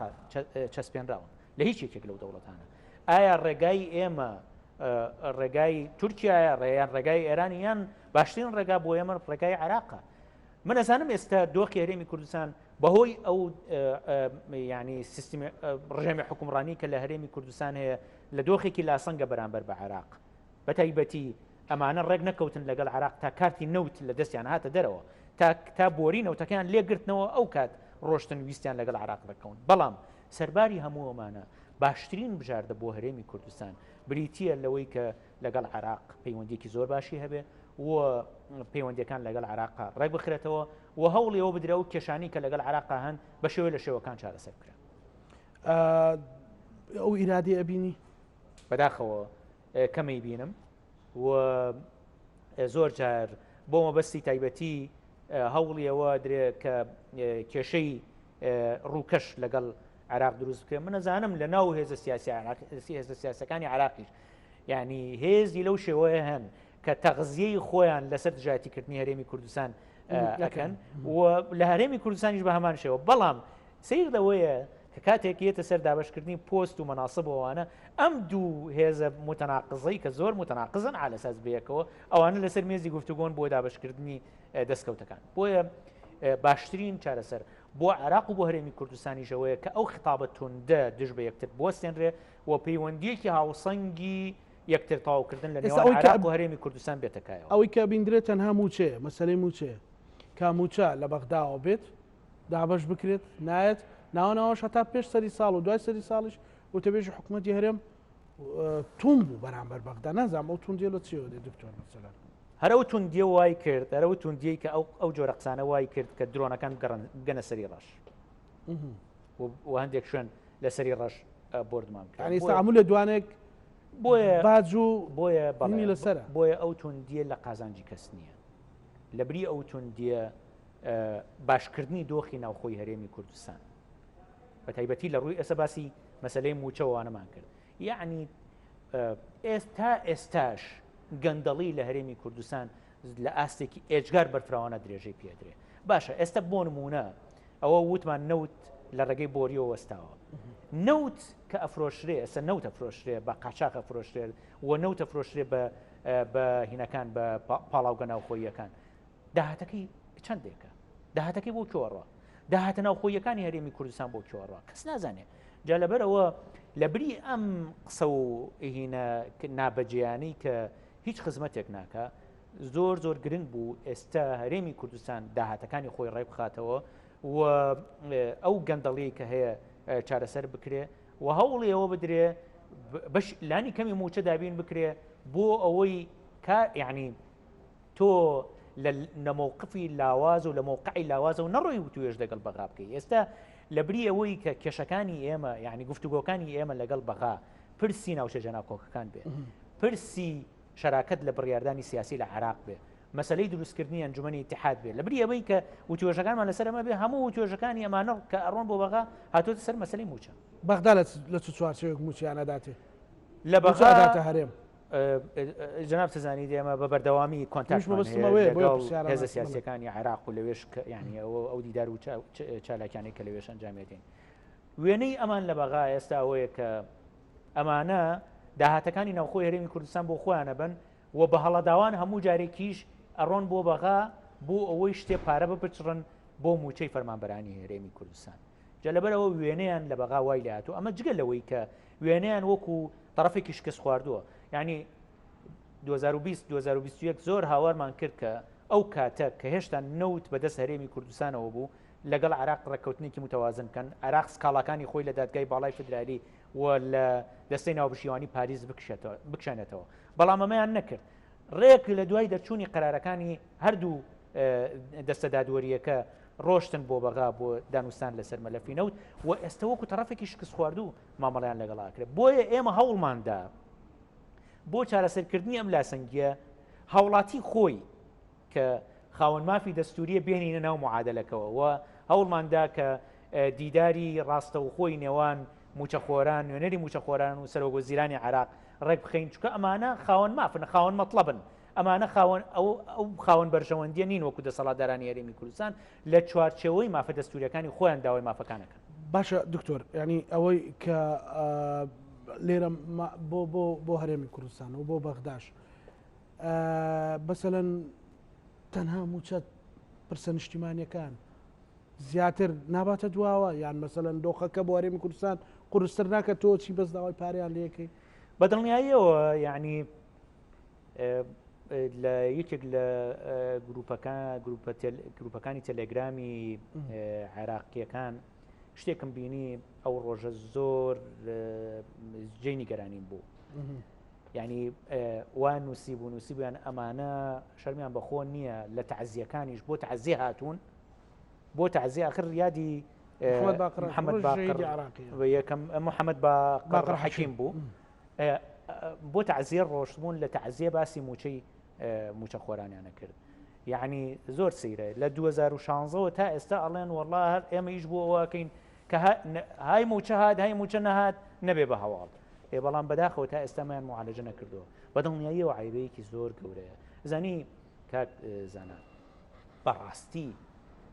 چەسپێنراوە لە هیچ یەکێک لەو دەوڵەتانە ئایا ڕێگای ئێمە ڕێگای تورکیایە ڕێیان ڕێگای ئێرانی یان باشترین ڕێگا بۆ ئێمە ڕێگای عێراقە من ئەزانم ئێستا دۆخی هەرێمی کوردستان بەهۆی ئەو ینی سیستمی ڕژێمی حکومڕانی کە لە هەرێمی کوردستان هەیە لە دۆخێکی لاسەنگە بەرامبەر بە عێراق بە تایبەتی ئەمانە ڕێک نەکەوتن لەگەڵ عێراق تا کارتی نەوت لە دەستیان هاتە دەرەوە تا بۆری نەوتەکەیان لێگرتنەوە ئەو کات ڕۆشتن ویستیان لەگەڵ عێراق دەکەون بەڵام سەرباری هەموو ئەمانە باشترین بژاردە بۆ هەرێمی کوردستان بریتیە لەوەی کە لەگەڵ عێراق پەیوەندیەکی زۆر باشی هەبێ و پەیوەندیەکان لەگەڵ عێراقا ڕێک بخرێتەوە و هەوڵی ئەوە بدرێ و کێشانی کە لەگەڵ عێراقا هەن بە شێوەیە لە شێوەکان چارەسەر بکرێن ئەو ئیرادی ئەبینی بەداخەوە کەمەی بینم و زۆر جار بۆ مەبەستی تایبەتی هەوڵی ئەوە درێ کە کێشەی ڕووکەش لەگەڵ عێراق دروست بکرێن من ئەزانم لە ناو هێزە سیاسەکانی عێراقیش یعنی هێزی لەو شێوەیە هەن کە تەغزیەی خۆیان لەسەر دژایەتیکردنی هەرێمی کوردستان ئەکەن و لە هەرێمی کوردستانیش بە هەمان شێوە بەڵام سیردەوەیە کە کاتێک یێتە سەر دابشکردنی پۆست و مەناسبەوەوانە ئەم دوو هێزە متەناقزەی کە زۆر متەناقزن علەساس بەیەکەوە ئەوانە لەسەر مێزی گفتوگۆن بۆ دابشکردنی دەستکەوتەکان بۆیە باشترین چارەسەر بۆ عێراق و بۆ هەرێمی کوردستانیشەوەیە کە ئەو خطابە توندە دژ بە یەکتر بۆستێنرێ و پەیوەندیەکی هاوسەنگی یەکتر تاواوکردن لە نێوان عێراق و هەرێمی کوردستان بێتەکایەوە ئەوەی کە بیندرێت تەنها موچەیە مەسەلەی موچەیە کاموچە لە بەغداوە بێت دابش بکرێت نایەت ناوەنەوەش هەتا پێش سەری ساڵ و دوای سەری ساڵیش وتەبێژی حکوومەتی هەرێم تون بوو بەرامبەر بەغدا نازانم ئەو توندیە لە چیەوە دێ دکتۆر مەسەلەن هەرەوە توندیە وای کرد هەرەوە توندیەی کە ئەو جۆرە قسانە وای کرد کە درۆنەکان بگەنە سەری ڕەش و هەندێک شوێن لە سەری ڕەش بردمان کرد ینی ئێستا لە دوانێک بۆیە باج و بۆیە بەڵێنی لەسەرە بۆیە ئەو توندیە لە قازانجی کەس نییە لەبری ئەو توندیە باشکردنی دۆخی ناوخۆی هەرێمی کوردستان بە تایبەتی لە ڕووی ئێستا باسی مەسلەی موچەوانەمان کرد یعنی ئێستاش گەندەڵی لە هەرێمی کوردستان لە ئاستێکی ئێجگار بەرفراوانە درێژەی پێدرێ باشە ئێستا بۆ نمونە ئەوە وتمان نەوت لە ڕێگەی بۆریەوە وەستاوە نەوت کە ئەفرۆشرێ ئەستا نەوت ئەفرۆشرێ بە قاچاق ئەفرۆشرێ و نەوت ئەفرۆشرێ بە هینەکان بە پاڵاوگە ناوخۆییەکان داهاتەکەی چەندێکە داهاتەکەی بۆ کۆڕە داهاتە ناوخۆیەکانی هەرێمی کوردستان بۆ کۆڕە کەس نازانێت جا لەبەرەوە لەبری ئەم قسە و هینە نابەجیانی کە هیچ خزمەتێک ناکە زۆر زۆر گرنگ بوو ئێستا هەرێمی کوردستان داهاتەکانی خۆی ڕێ بخاتەوە و ئەو گەندەڵی کە هەیە چارەسەر بکرێ و هەوڵی ئەوە بدرێ بەش لانی کەمی موچە دابین بکرێ بۆ ئەوەی یعنی تۆ لە نەمەوقفی لاواز و لە موقعی لاوازە و نەڕۆی و توێش دەگەڵ بەغا بکەی ئێستا لەبری ئەوەی کە کێشەکانی ئێمە یعنی گفتوگۆکانی ئێمە لەگەڵ بەغا پرسی ناوچە جەناکۆکەکان بێ پرسی شراکت لە بڕیاردانی سیاسی لە عێراق بێ مەسلەی دروستکردنی ئەنجومەنی ئیتحاد بێ لەبری ئەوەی کە وتوێژەکانمان لەسەر ئەمە بێ هەموو وتوێژەکانی ئەمانە کە ئەڕۆن بۆ بەغا هاتوۆتە سەر مەسلەی موچە بەغدا لە چ چوارچەوەیەک موچیانەداتێ لە بەغا هەرێم جناب تزانی دێمە بە بەردەوامی کۆنتاکتمانهێزە هێزە سیاسیەکانی عێراق و لەوێش ینی ئەو دیدار و چالاکیانی کە لەوێش ئەنجامێتین وێنەی ئەمان لە بەغا ئێستا ئەوەیە کە ئەمانە داهاتەکانی ناوخۆی هەرێمی کوردستان بۆ خۆیانە بن و بە هەڵەداوان هەموو جارێکیش ئەڕۆن بۆ بەغا بۆ ئەوەی شتێ پارە بپچڕن بۆ موچەی فەرمانبەرانی هەرێمی کوردستان جا لەبەرەوە وێنەیان لە بەغا وای لاتوە ئەمە جگە لەوەی کە وێنەیان وەکو تەرەفێکی شکست خواردووە یعنی 2020 زۆر هاوارمان کرد کە ئەو کاتە کە هێشتا نەوت بەدەست هەرێمی کوردستانەوە بوو لەگەڵ عێراق ڕێککەوتنێکی متەوازن کەن عێراق سکاڵاکانی خۆی لە دادگای باڵای فدرالی و لە دەستەی ناوبشیوانی پاریس بکشێنێتەوە بەڵام ئەمەیان نەکرد ڕێک لە دوای دەرچوونی قەرارەکانی هەردوو دەستە دادوەریەکە ڕۆشتن بۆ بەغا بۆ دانوستان لەسەر مەلەفی نەوت و ئێستا وەکو تەرەفێکی شکست خواردوو مامەڵەیان لەگەڵا کرد بۆیە ئێمە هەوڵماندا بۆ چارەسەرکردنی ئەم لاسەنگیە هاوڵاتی خۆی کە خاوەن مافی دەستوریە بێنینە ناو معادلەکەەوە و هەوڵماندا کە دیداری ڕاستەوخۆی نێوان موچەخۆران نوێنەری موچەخۆران و سەرۆگۆزیرانی عراق ڕێک بخەین چکە ئەمانە خاوەن مافن خاوەن مەطلبن ئەمانە ئەو خاوەن بەرژەوەندیە نین وەکو دەسەڵاتدارانی هەرێمی کوردستان لە چوارچێوەی مافە دەستوریەکانی خۆیان داوای مافەکانەکەن. باشە دکتۆر ینی ئەوەی کە لێرە بۆ هەرێمی کوردستان و بۆ بەغداش بەسەلەن تەنها موچەت پرسە نیشتیمانیەکان زیاتر ناباتە دواوە یان مەسەلەن دۆخەکە بۆ هەرێمی کوردستان قورستر ناکە تۆ چی بەس داوای پاریان لەکەی بەدڵنیاییەوە یعنی لە یەکێک لە گروپەکانی تەلێگرامی عێراقیەکان شتێکم بینی ئەو ڕۆژە زۆر جێی نیگەرانیم بوو یعنی وان نووسیبوویان ئەمانە شەرمیان بەخۆ نییە لە تەعزیەکانیش بۆ تەعزیە هاتوون بۆ تەعزیە آخر یادی محەممەد باقر حەکیم بوو بۆ تەعزیە ڕۆشتبوون لە تەعزیە باسی موچەخۆرانیانە کرد یعنی زۆر سەیرە لە 2016 تا ئێستا ئەڵێن وەڵڵا هەر ئێمە ئیش بۆ ئەوەکەین کە های موچە هات های موچە نەهات نەبێ بە هەواڵ بەڵام بەداخەوە تا ئێستامیان معالەجە نەکردەوە بەدڵنیاییەوە عیبەیەکی زۆر گەورەیە زانی کاک زانا بەڕاستی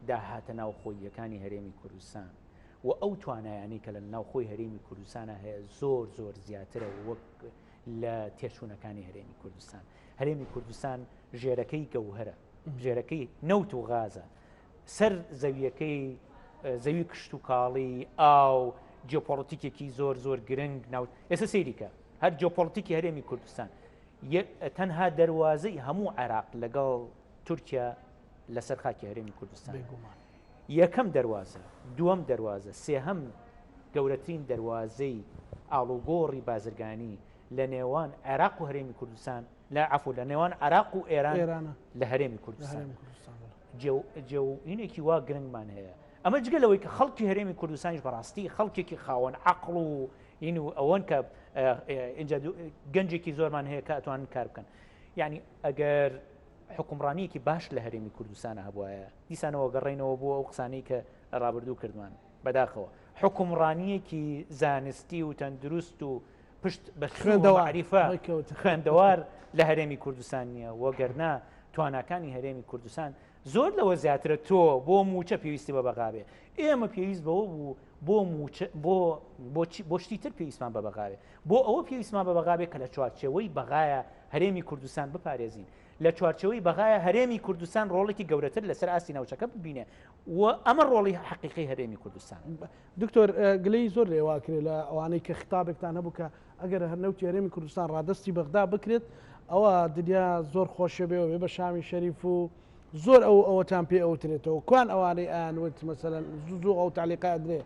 داهاتە ناوخۆییەکانی هەرێمی کوردستان و ئەو توانایانی کە لە ناوخۆی هەرێمی کوردستانە هەیە زۆر زۆر زیاترە وەک لە تێچوونەکانی هەرێمی کوردستان هەرێمی کوردستان ژێرەکەی گەوهرە ژێرەکەی نەوت و غازە سەر زەویەکەی زەوی کشت و کاڵی ئاو جیۆپۆلیتیکێکی زۆر زۆر گرنگ ناو ئێستا سەیریکە هەر جیۆپۆلیتیکی هەرێمی کوردستان تەنها دەواازەی هەموو عێراق لەگەڵ تورکیا لەسەر خاکی هەرێمی کوردستان یەکەم دەواازە دووەم دەواازە سێهەم گەورەترین دەواازەی ئاڵوگۆڕی بازرگانی لە نێوان عێراق و هەرێمی کوردستان لا عفو لە نێوان عێراق و ئێران لە هەرێمی کوردستان جێوینێکی وا گرنگمان هەیە ئەمە جگەلەوەی کە خەڵکی هەرێمی کوردستانیش بەڕاستی خەڵکێکی خاوەن عەقڵ و این و ئەوەن کە اینجا گەنجێکی زۆرمان هەیە کە ئەتوانن کار بکەن یعنی ئەگەر حکومڕانیەکی باش لە هەرێمی کوردستانە هەبوایە دیسانەوە گەڕێنەوە بۆ ئەو قسانەی کە ڕابردوو کردمان بەداخەوە حکومڕانیەکی زانستی و تەندروست و پشت بە خوێندەوەعریفە خوێندەوار لە هەرێمی کوردستان نییە وەگەرنا تواناکانی هەرێمی کوردستان زۆر لەوە زیاترە تۆ بۆ موچە پێویستی بە بەغاابێ ئێمە پێویست بەوە بوو بۆ شتیتر پێویستمان بە بەغاابێ بۆ ئەوە پێویستمان بە بەغاابێ کە لە چوارچەوەی بەغایە هەرێمی کوردستان بپارێزین لە چوارچەوەی بەغایە هەرێمی کوردستان ڕۆڵێکی گەورەتر لەسەر ئاستی ناوچەکە ببینێ و ئەمە ڕۆڵی حەقیقی هەرێمی کوردستان دکتۆر گلەی زۆر لێواکرێت لە ئەوانەی کە خطابێکتان هەبوو کە ئەگەر هەرنەوتی هەرێمی کوردستان ڕادستی بەغدا بکرێت ئەوە دنیا زۆر خۆشە بێەوە بە شامی شەریف و زۆر ئەوەتان پێ ئەوترێتەوە کوان ئەوانەی ئەیانوت مەسەلەن زوو ئەو تعلیقا درێ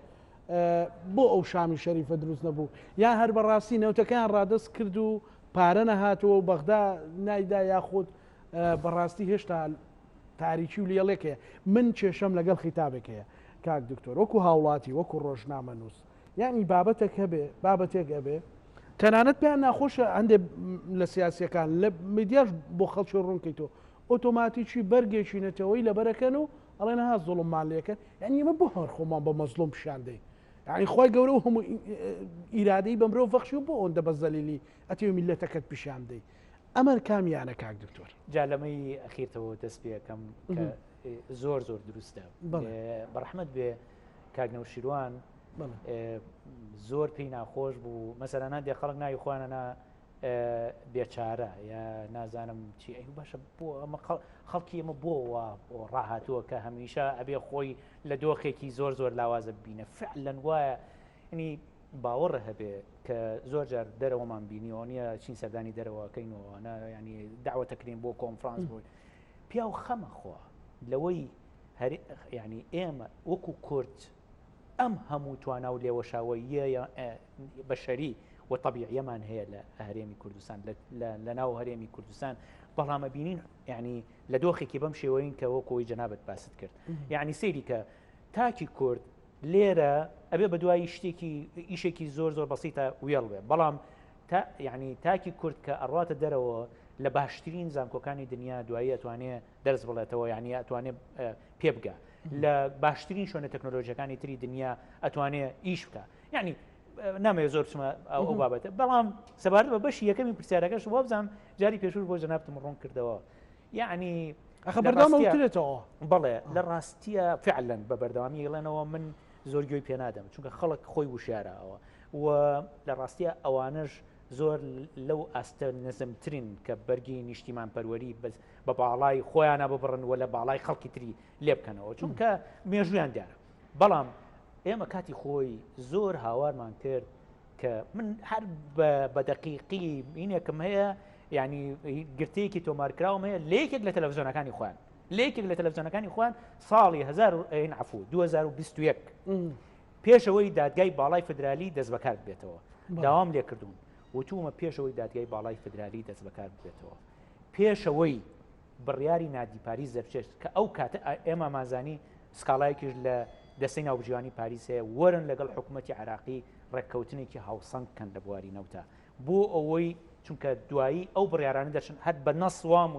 بۆ ئەو شامی شەریفە دروست نەبوو یان هەر بەڕاستی نەوتەکان ڕادست کرد و پارە نەهاتەوە و بەغدا نایدا یاخود بەڕاستی هێشتا تاریکی و لێڵێکەیە من کێشەم لەگەڵ خیتابێک هەیە کاک دکتۆر وەکو هاوڵاتی وەکو ڕۆژنامە نووس یعنی بابەتێک هەبێ بابەتێک هەبێ تەنانەت پێیان ناخۆشە هەندێک لە سیاسیەکان لە میدیاش بۆ خەڵکی ڕوونکەیتەوە ئۆتۆماتیکی بەرگێکی نەتەوەی لە بەرەکەن و ئەڵێ نەها زوڵممان لێکەن یعنی ئمە بۆ هەر خۆمان بە مەزلوم پیشاندەی یعنی خۆی گەورە و هەموو ئیرادەی بە مرۆڤ بەخشی و بۆ ئەوەندە بەزەلیلی ئەتێ میلەتەکەت پیشاندەی ئەمە کامیانە کاک دکتۆر جالەمەی ئەخیرتەوە دەست پێەکەم کە زۆر زۆر دروستە بەڕەحمەت بێ کاک نەوشیروان زۆر پێی ناخۆش بوو مەسەلەن هەندێک خەڵک ناوی خۆیانە بێچارە یا نازانم چی ئەی باشە بۆ ئەمە خەڵکی ئەمە بۆەوە ڕاهاتووە کە هەمیشە ئەبێ خۆی لە دۆخێکی زۆر زۆر لاوازە ببینە فعلەن وایە ینی باوەڕە هەبێ کە زۆر جار دەرەوەمان بینیەوە نیە چین سەردانی دەرەوەکەینەوە ینی داوەتەکرین بۆ کۆنفرانس بووی پیا و خەمەخوا لەوەی ینی ئێمە وەکو کورد ئەم هەموو توانا و لێوەشاوەیە بەشەری و طبیعیەمان هەیە لە هەرێمی کوردستان لە ناو هەرێمی کوردستان بەڵامە بینین یعنی لە دۆخێکی بەم شێوەین کە وەکۆی جەنابەت باست کرد یعنی سەیری کە تاکی کورد لێرە ئەبێ بە دوای ئیشێکی زۆر زۆر بەسیتە وێڵ بێ بەڵام یعنی تاکی کورد کە ئەڕاتە دەرەوە لە باشترین زانکۆکانی دنیا دوایی ئەتوانێت دەرز بڵێتەوە یعنی ئەتوانێت پێ بگە لە باشترین شوێنە تەکنۆلۆژیەکانی تری دنیا ئەتوانێت ئیش بکە یعنی نامەوێت زۆر بچمە ئەو بابەتە بەڵام سەبارەت بە بەشی یەکەمی پرسیارەکەش وە بزانم جاری پێشوور بۆ جەنابتم ڕوون کردەوە یعنی بەردەوامەوترێتەوە بەڵێ لە ڕاستیە فعلەن بە بەردەوامی گڵێنەوە من زۆر گوێی پێنادەم چونکە خەڵک خۆی وشارەوە و لە ڕاستیە ئەوانش زۆر لەو ئاستە نەزمترین کە بەرگی نیشتیمان پەروەری بە باڵای خۆیانە ببڕن و لە باڵای خەڵکی تری لێ بکەنەوە چونکە مێژویان دیارە بەڵام ئێمە کاتی خۆی زۆر هاوارمان کرد کە من هەر بە دەقیقی اینێکم هەیە یعنی گرتەیەکی تۆمارکراوم هەیە لێکێک لە تەلەڤیزۆنەکانی خۆیان لێکێک لە تەلەڤیزۆنەکانی خۆیان ساڵی 2021 پێشەوەی دادگای باڵای فدرالی دەست بەکار بێتەوە داوام لێ کردوون وتومە پێشەوەی دادگای باڵای فدرالی دەست بەکار بێتەوە پێشەوەی بڕیاری نادی پاریس دەرچێت کە ئەو کاتە ئێمە مازانی سکاڵایەکیش لە دەستەی ناوبژیوانی پاریس هەیە وەرن لەگەڵ حکوومەتی عراقی ڕێککەوتنێکی هاوسەنگ کەن لە بواری نەوتە بۆ ئەوەی چونکە دوایی ئەو بڕیارانە دەچن هەر بە نەس وام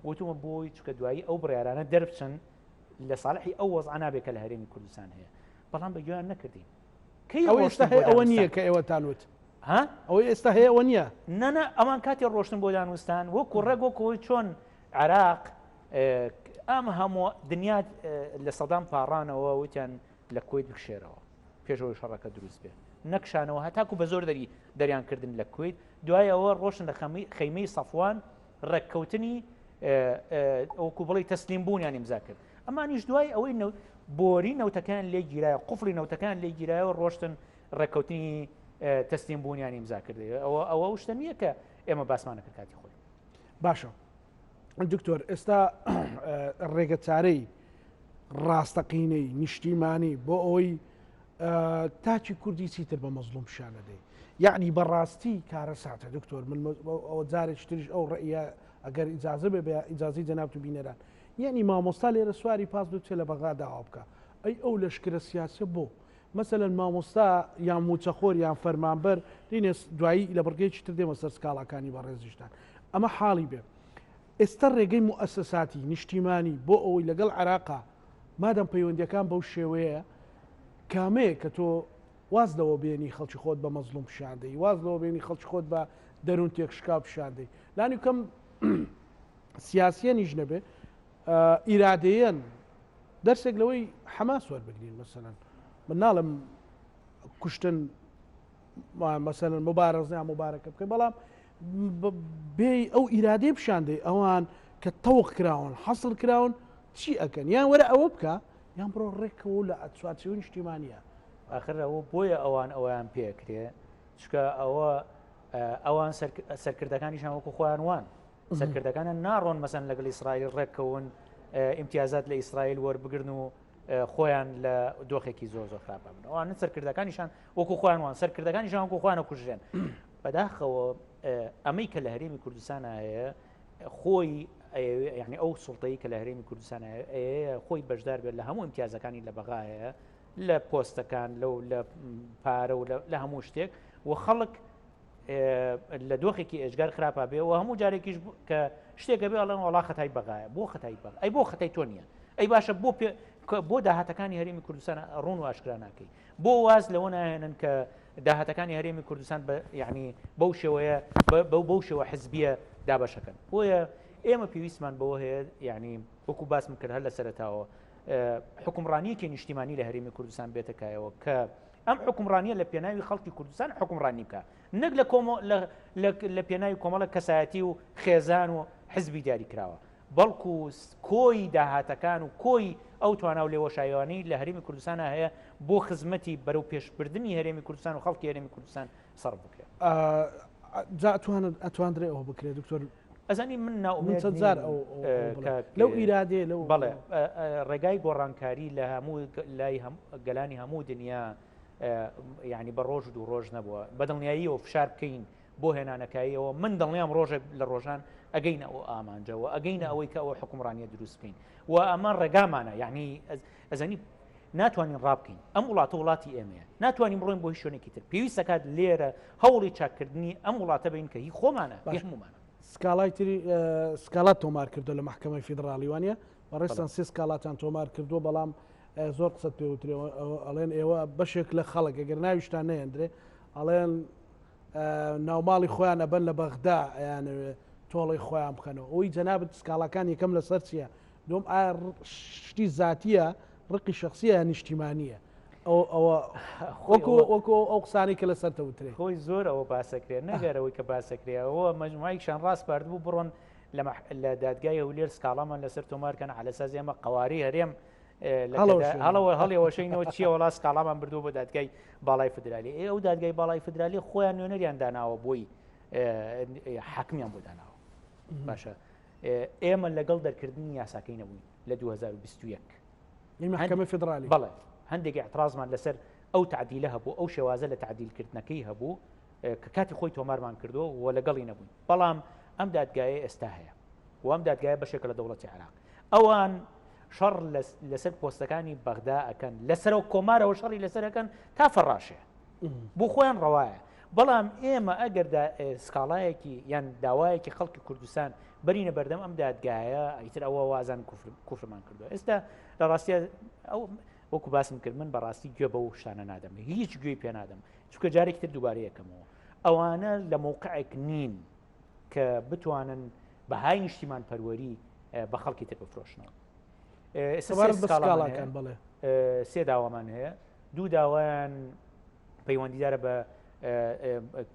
وتومە بۆی چونکە دوایی ئەو بڕیارانە دەربچن لە ساڵحی ئەو وەزع نابێت کە لە هەرێمی کوردستان هەیە بەڵام بەگویان نەکردین ئەو ئێستا هەیە ئەوە نییە کە ئێوە تانوت ها ئەوەی ئێستا هەیە ئەوە نییە نەنە ئەمان کاتی ڕۆشتن بۆ دانوستان وەکو ڕێک وەکەوەی چۆن عراق ئەم هەموو دنیا لە سەدام پاڕانەوە وتیان لە کوێت بکشێرەوە پێشەوەی شەڕەکە دروست بێت نەکشانەوە هەتاکو بە زۆر دەریانکردن لە کوێت دوای ئەوە ڕۆشن لە خەیمەی سەفوان ڕێککەوتنی ئەوکو بڵی تەسلیم بوونیان ئیمزا کرد ئەمانیش دوای ئەوەی بۆری نەوتەکان لێ گیرایە قوفڵی نەوتەکان لێ گیرایەوە ڕۆشتن ڕێککەوتنی تەسلیم بوونیان ئیمزا کردی ئەوە شتە نییە کە ئێمە باسمانە کرد کاتی خۆی باشە دکتۆر ئێستا ڕێگە چارەی ڕاستەقینەی نیشتیمانی بۆ ئەوەی تاچی کوردی چیتر بە مەزلوم شانە دەی یعنی بەڕاستی کارە ساتە دکتۆر من ئەوە جارێک تریش ئەو ڕێیە ئەگەر ئیجازە بێ بە ئیجازەی جەناب و بینەران یعنی مامۆستا لێرە سواری پاس دوچێ لە بەغا داوا بکە ئەی ئەو لەشکرە سیاسە بۆ مثلەن مامۆستا یان موچەخۆر یان فەرمانبەر دینێ دوایی لە بڕگەیەکی تر دێمە سەر سکاڵاکانی بەڕێزیشتان ئەمە حاڵی بێ ئێستا ڕێگەی موئەسەساتی نیشتیمانی بۆ ئەوەی لەگەڵ عێراقا مادەم پەیوەندیەکان بەو شێوەیە کامەیە کە تۆ واز لەوە بێنی خەڵکی خۆت بە مەزلوم پیشاندەی واز لەوە بێنی خەڵکی خۆت بە دەروون تێکشکا پیشاندەی لانی کەم سیاسیەنیش نەبێ ئیرادەیەن دەرسێک لەوەی حەماس وەربگرین مەسەلەن من ناڵم کوشتن مەسەلەن مبارەزیان مبارەکە بکەین بەڵام بێ ئەو ئیرادەی پیشاندەی ئەوان کە تەوق کراون حەسڵ کراون چی ئەکەن یان وەرە ئەوە بکە یان بڕۆ ڕێکەوە لە ئەچوارچێوەی نیشتیمانیە ئاخر ئەوە بۆیە ئەویان پێکرێ چکە ئەوان سەرکردەکانیشان وەکو خۆیان وان سەرکردەکانە ناڕۆن مەسەن لەگەڵ ئیسرائیل ڕێککەون ئیمتیازات لە ئیسرائیل وەربگرن و خۆیان لە دۆخێکی زۆر خراپە بن ئەوان سەرکردەکانیشان وەکو خۆیان وان سەرکردەکانیشان وەکو خۆیانە کوژێن بەداخەوە ئەمەی کە لە هەرێمی کوردستانە هەیە خۆی یعنی ئەو سوڵتەی کە لە هەرێمی کوردستان خۆی بەشدار بێت لە هەموو امتیازەکانی لە بەغا هەیە لە پۆستەکان لە پارە و لە هەموو شتێک و خەڵک لە دۆخێکی ئێژگار خراپە بێ و هەموو جارێکیش کە شتێکە بێ ئەڵێن وڵا خەتای بەغایە بۆ خەتای بەغ ئەی بۆ خەتای تۆ نییە ئەی باشە بۆ داهاتەکانی هەرێمی کوردستان ڕوون و ئاشکرا ناکەی بۆ واز لەوە نایێنن کە داهاتەکانی هەرێمی کوردستان یعنی بەو شێوەیە بەو شێوە حزبیە دابەشەکەن بۆیە ئێمە پێویستمان بەوە هەیە یعنی وەکو باسم کرد هەر لە سەرەتاوە حکومڕانیەکی نیشتیمانی لە هەرێمی کوردستان بێتەکایەوە کە ئەم حکومڕانیە لە پێناوی خەڵکی کوردستان حکومڕانی بکە نەک لە پێناوی کۆمەڵە کەسایەتی و خێزان و حزبی دیاری کراوە بەڵکو کۆی داهاتەکان و کۆی ئەو توانە و لێوەشایوانەی لە هەرێمی کوردستان هەیە بۆ خزمەتی بەرەو پێشبردننی هەرێمی کوردستان و خەڵکی هەرێمی کوردستان سەر بکرێت ئەتوانرێ ئەوە بکرێت دکتۆر ئەزانی من ناومێت لەو ئیرادێ لەو بەڵێ ڕێگای گۆڕانکاری لە هەموو لای گەلانی هەموو دنیا یعنی بە ڕۆژ و ڕۆژ نەبووە بەدڵنیاییەوە فشار بکەین بۆ هێنانەکاییەوە من دڵنیام ڕۆژێک لە ڕۆژان ئەگەینە ئەو ئامانجەوە ئەگەینە ئەوەی کە ئەوە حکومڕانیە دروست بکەین و ئەمان ڕێگامانە یعنی ئەزانی ناتوانین ڕابکەین ئەم وڵاتە وڵاتی ئێمەیە ناتوانین بڕۆین بۆ هیچ شوێنێکی تر پێویستەکات لێرە هەوڵی چاکردنی ئەم وڵاتە بین کە هی خۆمانە هەمومانە سکاڵای تری سکالات تۆمار کردو لە محکمەی فیدراالی وانە بەڕێستان سێ سکالاتان تۆمار کردو بەڵام زۆر قسەت پێوترێەوە ئەڵێن ئێوە بەشێک لە خەڵک ئەگەر ناویشتان نەیەندرێ ئەڵێن ناوماڵی خۆیان ئەبەن لە بەغدا یان تۆڵی خۆیان بخەنەوە ئەوی جەنابەت سکاڵەکان یەکەم لەسەر چیە دوم ئایا شتی زاتیە ڕقی شخصیە یان نیشتیمانیە ئەوە وەکو ئەو قسانی کە لەسەر تەوترێ خۆی زۆر ئەوە باسەکرێت نەگەرەوەی کە باسەکرێەوە مەجموعیشان ڕاست پاردبوو بڕۆن لە دادگای هەولێر سکاڵامان لەسەر تۆمارکەن علەساس ئێمە قەواری هەرێم هەڵەوەشینەوە چیە وڵا سکاڵامان بردو بۆ دادگای باڵای فدرالی ئەو دادگای باڵای فدرالی خۆیان نوێنەریان داناوە بۆی حاکمیان بۆ داناوە باشە ئێمە لەگەڵ دەرکردنی یاساکەی نەبووین لە 2021 محکمە فدرالی بەڵێ هەندێک اعتراضمان لەسەر ئەو تعدیلە هەبوو ئەو شێوازە لە تعدیلکردنەکەی هەبوو کە کاتی خۆی تۆمارمان کردو و لەگەڵی نەبووین بەڵام ئەم دادگایە ئێستا هەیە و ئەم دادگایە بەشێکە لە دەوڵەتی عێراق ئەوان شەڕ لەسەر پۆستەکانی بەغدا ئەکەن لەسەرەوە کۆمارەوە شەڕی لەسەرەکەن تا فەڕاشێ بۆ خۆیان ڕەوایە بەڵام ئێمە ئەگەر سکاڵایەکی یان داوایەکی خەڵکی کوردستان بەرینە بەردەم ئەم دادگایە ئیتر ئەوە وازان کوفرمان کردووە ئێستا لە ڕاستیە ئەو وەکو باسم کرد من بەڕاستی گوێ بەو شتانە نادەم هیچ گوێی پێ نادەم چونکە جارێکی تر دووبارە یەکەمەوە ئەوانە لە موقعێک نین کە بتوانن بەهای نیشتیمان پەروەری بە خەڵکی تر بفرۆشنەوە سکاڵاکان بڵێ سێ داوامان هەیە دوو داوایان پەیوەندیدارە بە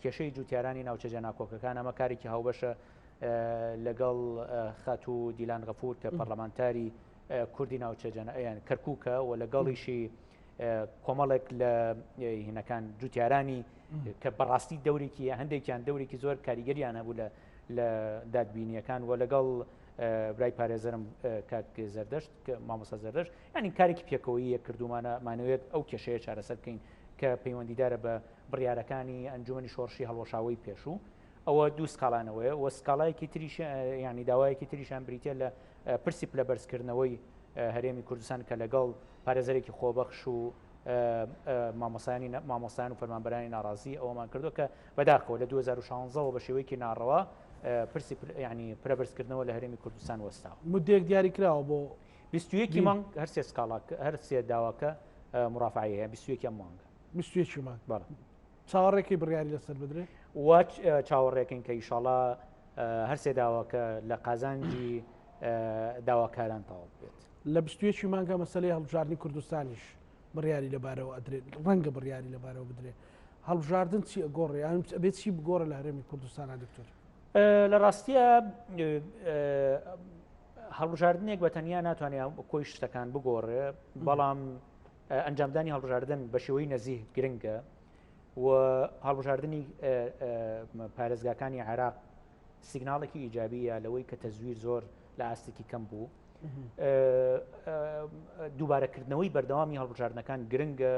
کێشەی جوتیارانی ناوچەجە ناکۆکەکان ئەمە کارێکی هاوبەشە لەگەڵ خەت و دیلان غەفور کە پەرلەمانتاری کوردی ناوچەجەیان کەرکووکە و لەگەڵیشی کۆمەڵێک لە هینەکان جوتیارانی کە بەڕاستی دەورێکی هەندێکیان دەورێکی زۆر کاریگەریان هەبوو لە دادبینیەکان و لەگەڵ برای پارێزەرم کاک زەردەشت کە مامۆستا زەردەشت ینی کارێکی پێکەوەی کردومانەمانەوێت ئەو کێشەیە چارەسەر بکەین کە پەیوەندیدارە بە بڕیارەکانی ئەنجومەنی شۆڕشی هەڵوەشاوی پێشوو ئەوە دوو سکاڵانەوەیە و سکاڵایەکی تریش ینی داوایەکی تریشان بریتە لە پرسی لە بەرزکردنەوەی هەرێمی کوردستان کە لەگەڵ پارێزەرێکی خۆبەخش و مامۆستایان و فەرمانبەرانی ناڕازی ئەوەمان کردو کە بەداخەوە لە 2016 بە شێوەیەکی ناڕەوە پرسی ینی پرەبەرزکردنەوە لە هەرێمی کوردستان وەستاوە مدێک دیاری کراوە بۆ 21 مانگ هەر سێ سکاڵاک هەر سێ داواکە مرافعی هەیە 21 مانگە 21 مانگ بەڵێ چاوەڕێکی بڕیاری لەسەر بدرێ وا چاوەڕێکین کە ئیشاڵا هەر سێ داواکە لە قازانجی داواکاران تەواو بێت لە 21 مانگە مەسەلەی هەڵبژاردننی کوردستانیش بڕیاری لەبارەوە ئەدرێت ڕەنگە بڕیاری لەبارەوە بدرێت هەڵبژاردن چی ئەگۆڕێ یان ئەبێت چی بگۆڕە لە هەرێمی کوردستانە دکتۆر لە ڕاستیە هەڵبژاردنێک بە تەنیا ناتوانێت کۆی شتەکان بگۆڕێ بەڵام ئەنجامدانی هەڵبژاردن بە شێوەی نەزیه گرنگە و هەڵبژاردننی پارێزگاکانی عێراق سیگناڵێکی ئیجابیە لەوەی کە تەزویر زۆر لە ئاستێکی کەم بوو دووبارەکردنەوەی بەردەوامی هەڵبژاردنەکان گرنگە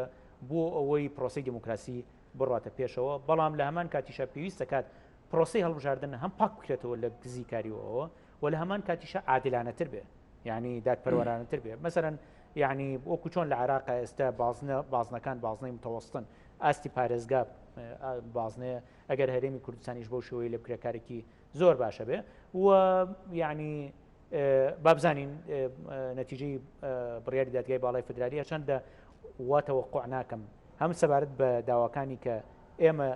بۆ ئەوەی پرۆسی دموکراسی بڕاتە پێشەوە بەڵام لە هەمان کاتیشە پێویستە کات پرۆسی هەڵبژاردن هەم پاک بکرێتەوە لە گزی کاریەوە و لە هەمان کاتیشە عادلانەتر بێ یعنی دادپەروەرانەتر بێ مەسەرەن یعنی وەکو چۆن لە عێراق ئێستا بازنەکان بازنەی متەوەستن ئاستی پارێزگا بازنەیە ئەگەر هەرێمی کوردستانیش بەو شێوەیە لە بکرێکارێکی زۆر باشە بێ و یعنی بابزانین نەتیجەی بڕیاری دادگای باڵای فدرالیە چەندە واتەوەقوع ناکەم هەم سەبارەت بە داواکانی کە ئێمە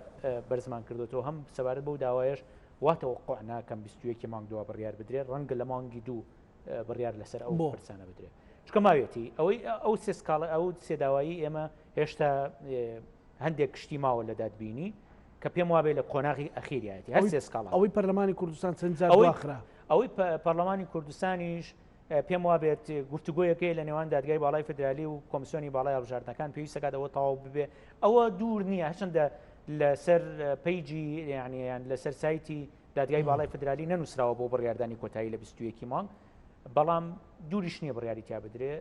بەرزمان کردوەوە هەم سەبارەت بەو داوایش واتەوەقوع ناکەم 21 مانگ دووە بڕیار بدرێت ڕەنگە لە مانگی دوو بڕیار لەسەر ئەو پرسانە بدرێت چکە ماوێتی ئەوەی ئەو سێ سکاڵە ئەو سێداوایی ئێمە هێشتا هەندێک کشتی ماوە لە دادبینی کە پێم وابێ لە قۆناغی ئەخیریەتی هەر سێ سکاڵە ئەوەی پەرلەمانی کوردستان چەند جار دواخرا ئەوەی پەرلەمانی کوردستانیش پێم وابێت گفتوگۆیەکەی لە نێوان دادگای باڵای فدرالی و کۆمیسیۆنی باڵای هەڵبژاردنەکان پێویستە کاتەوە تەواو ببێ ئەوە دوور نییە هەرچەندە لەسەر پیجی یعنی لەسەر سایتی دادگای باڵای فدرالی نەنووسراوە بۆ بڕیاردانی کۆتایی لە 21 مانگ بەڵام دووریش نییە بڕیاری تیا بدرێ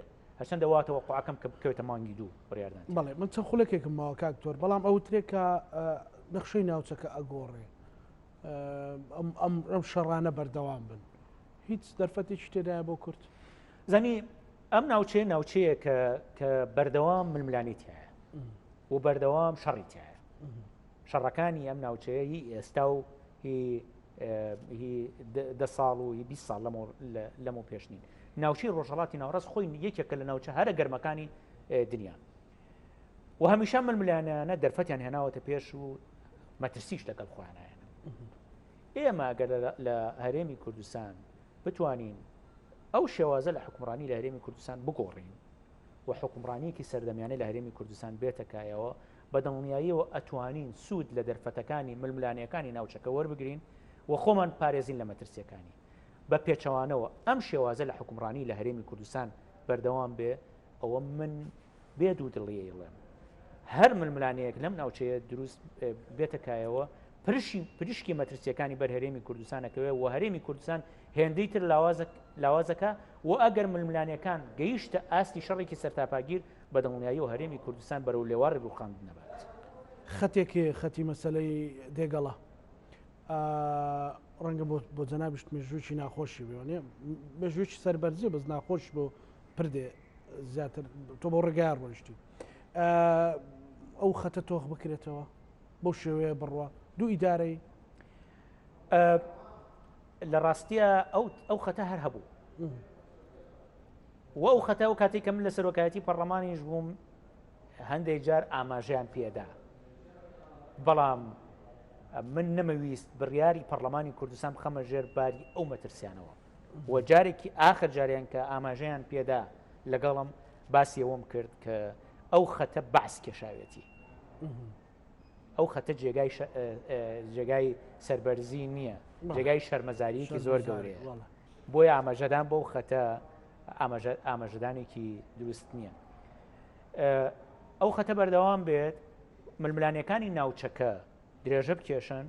هەرچەندە واتەوەقوعەکەم کە بکەوێتە مانگی دوو بڕیاردان بەڵێ من چەند خولەکێکم ماوە کاکتۆر بەڵام ئەو ترێکە نەخشەی ناوچەکە ئەگۆڕێ ئەم شەڕانە بەردەوام بن هیچ دەرفەتێکی تێدایە بۆ کورد زانی ئەم ناوچەیە کە بەردەوام ململانیت هەیە و بەردەوام شەڕیت هەیە شەڕەکانی ئەم ناوچەیە هی ئێستا و هی هی 10 ساڵ و 20 ساڵ لەمە پێشنین ناوچی ڕۆژهڵاتی ناوڕاست خۆی یەکێکە لە ناوچە هەرە گەرمەکانی دنیا و هەمیشە ململانیانە دەرفەتیان هێناوەتە پێش و مەترسیش لەگەڵ خۆیانایەنە ئێمە ئەگەر لە هەرێمی کوردستان بتوانین ئەو شێوازە لە حکومڕانی لە هەرێمی کوردستان بگۆڕین و حکومڕانیەکی سەردەمیانەی لە هەرێمی کوردستان بێتەکایەوە بە دڵنیاییەوە ئەتوانین سوود لە دەرفەتەکانی ململانیەکانی ناوچەکە وەربگرین و خۆمان پارێزین لە مەترسیەکانی بە پێچەوانەوە ئەم شێوازە لە حکومڕانی لە هەرێمی کوردستان بەردەوام بێ ئەوە من بێت و دڵیەڵێم هەر ململانەیەک لەم ناوچەیە دروست بێتەکایەوە پرشکی مەترسیەکانی بەر هەرێمی کوردستانەکەوێ و هەرێمی کوردستان هێندەی تر لاوازەکە و ئەگەر ململانیەکان گەیشتە ئاستی شەڕێکی سەرتاپاگیر بە دڵنیایی و هەرێمی کوردستان بەرەو لێواری ڕووخاند نەبات خەتێکی خەتی مەسلەی دێگەڵە ڕەنگە بۆ جەنابشت مێژووکی ناخۆشی بێوانێ مێژووکی سەربەرزی بەس ناخۆش بۆ پردێ زیاتر تۆ بۆ ڕێگار ڕۆیشتی ئەو خەتە تۆخ بکرێتەوە بۆ شێوەیە بڕوە دوو ئیدارەی لە ڕاستیە ئەو خەتە هەر هەبوو و ئەو خەتە و کاتی کە من لە سەرۆکایەتی پەرلەمانیش بووم هەندێک جار ئاماژیان پێدا بەڵام من نەمەویست بڕیاری پەرلەمانی کوردستان بخەمە ژێر باری ئەو مەترسیانەوە و جارێکی ئاخر جاریان کە ئاماژەیان پێدا لەگەڵم باسی ئەوەم کرد کە ئەو خەتە باس کێشاوێتی ئەو خەتە جێگای سەربەرزی نییە جێگای شەرمەزاریەکی زۆر گەورەیە بۆیە ئاماژەدان بۆ خەتە ئاماژەدانێکی دروست نییە ئەو خەتە بەردەوام بێت ململانیەکانی ناوچەکە درێژە بکێشن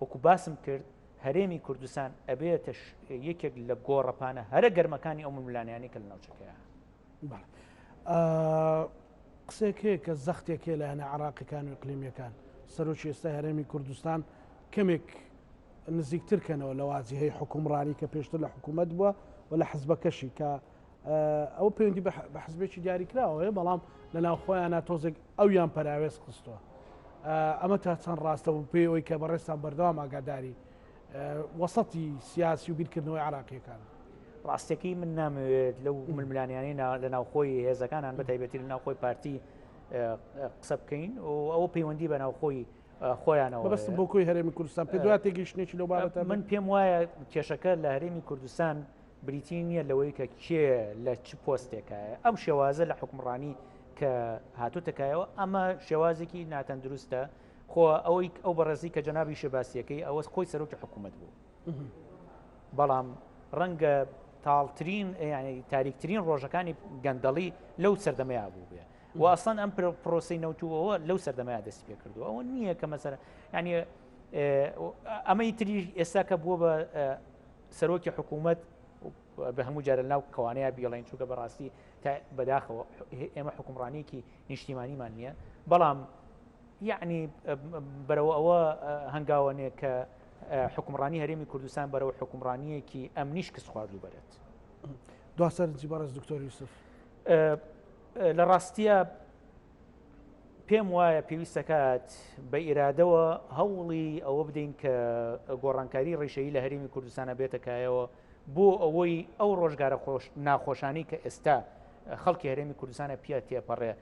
وەکو باسم کرد هەرێمی کوردستان ئەبێتە یەکێک لە گۆڕەپانە هەرە گەرمەکانی ئەو ململانیانی کە لە ناوچەکەیە قسێکەیە کە زەختێکێ لە هەنە عراقیەکان و ئیقلیمیەکان سەرۆکی ئێستا هەرێمی کوردستان کەمێک نزیکترکەنەوە لە وازی هەیە حکومڕانی کە پێشتر لە حکوومەت بووە و لە حزبەکەشی کە ئەو پەیوەندی بە حزبێکی دیاریکراوەیە بەڵام لە ناوخۆیانە تۆزێک ئەویان پەراوێز خستووە ئەمە تا چەند ڕاستە و پێیەوەی کە بەڕێستان بەردەوام ئاگاداری وەسەتی سیاسی و بیرکردنەوەی عراقیەکان ڕاستەکەی من نامەوێت لەو ململانیانی لە ناوخۆی هێزەکانان بەتایبەتی لە ناوخۆی پارتی قسە بکەین و ئەوە پەیوەندی بە ناوخۆی خۆیانەوە بەستم بۆ کۆی هەرێمی کوردستان پێ دوات تێگەیشتێکی لەو بابەتە من پێم وایە کێشەکە لە هەرێمی کوردستان بریتی نییە لەوەی کە کێ لە چ پۆستێکایە ئەم شێوازە لە حکومڕانی کە هاتووتەکایەوە ئەمە شێوازێکی ناتەندروستە خۆ ئەوەی ئەو بەڕێزی کە جەنابی شەباسیەکەی ئەوە خۆی سەرۆکی حکوومەت بوو بەڵام ڕەنگە تاڵترین یعنی تاریکترین ڕۆژەکانی گەندەڵی لەو سەردەمەیە بوو بێ و ئەسڵەن ئەم پرۆسی نەوتووەوە لەو سەردەمەیە دەست پێ کردو ئەوە نییە کە مەسەرە ینی ئەمەی تری ئێستا کە بووە بە سەرۆکی حکوومەت بە هەموو جارە ناو کەوانەیە بیڵین چووکە بەڕاستی بەداخەوە ئێمە حکومڕانیەکی نیشتیمانیمان نییە بەڵام یعنی بەرەوە ئەوە هەنگاوانێک کە حکومڕانی هەرێمی کوردستان بەرەوە حکومڕانیەکی ئەمنیش کەس خواردوو بەرێت دواسەرجی بەڕێز دکتۆر یوسف لە ڕاستیە پێم وایە پێویستەکات بە ئیرادەوە هەوڵی ئەوە بدەین کە گۆڕانکاری ڕێشەیی لە هەرێمی کوردستانە بێتەکایەوە بۆ ئەوەی ئەو ڕۆژگارە ناخۆشانی کە ئێستا خەڵکی هەرێمی کوردستانە پیا تێپەڕێ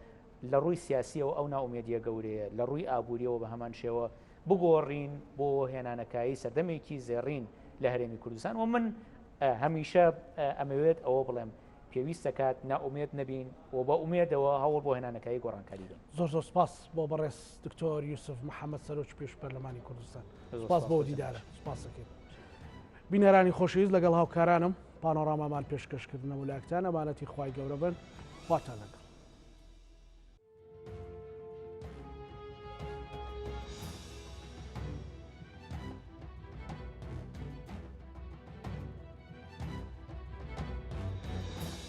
لە ڕووی سیاسیەوە ئەو ناومێدیە گەورەیە لە ڕووی ئابوووریەوە بە هەمان شێوە بگۆڕین بۆ هێنانەکایی سەردەمێکی زێڕین لە هەرێمی کوردستان و من هەمیشە ئەمەوێت ئەوە بڵێم پێویستە کات ناومێت نەبین و بە ئومێدەوە هەوڵ بۆ هێنانەکایی گۆڕانکاری بن زۆر زۆر سپاس بۆ بەڕێز دکتۆر یوسف محەممەد سەرۆکی پێش پەرلەمانی کوردستان سپاس بۆ دیدارە سپاسەکەی بینەرانی خۆشەویست لەگەڵ هاوکارانم پانۆڕامامان پێشکەشکردنە ولاکتان ئەمانەتی خوای گەورە بن خواتان لەگەڵ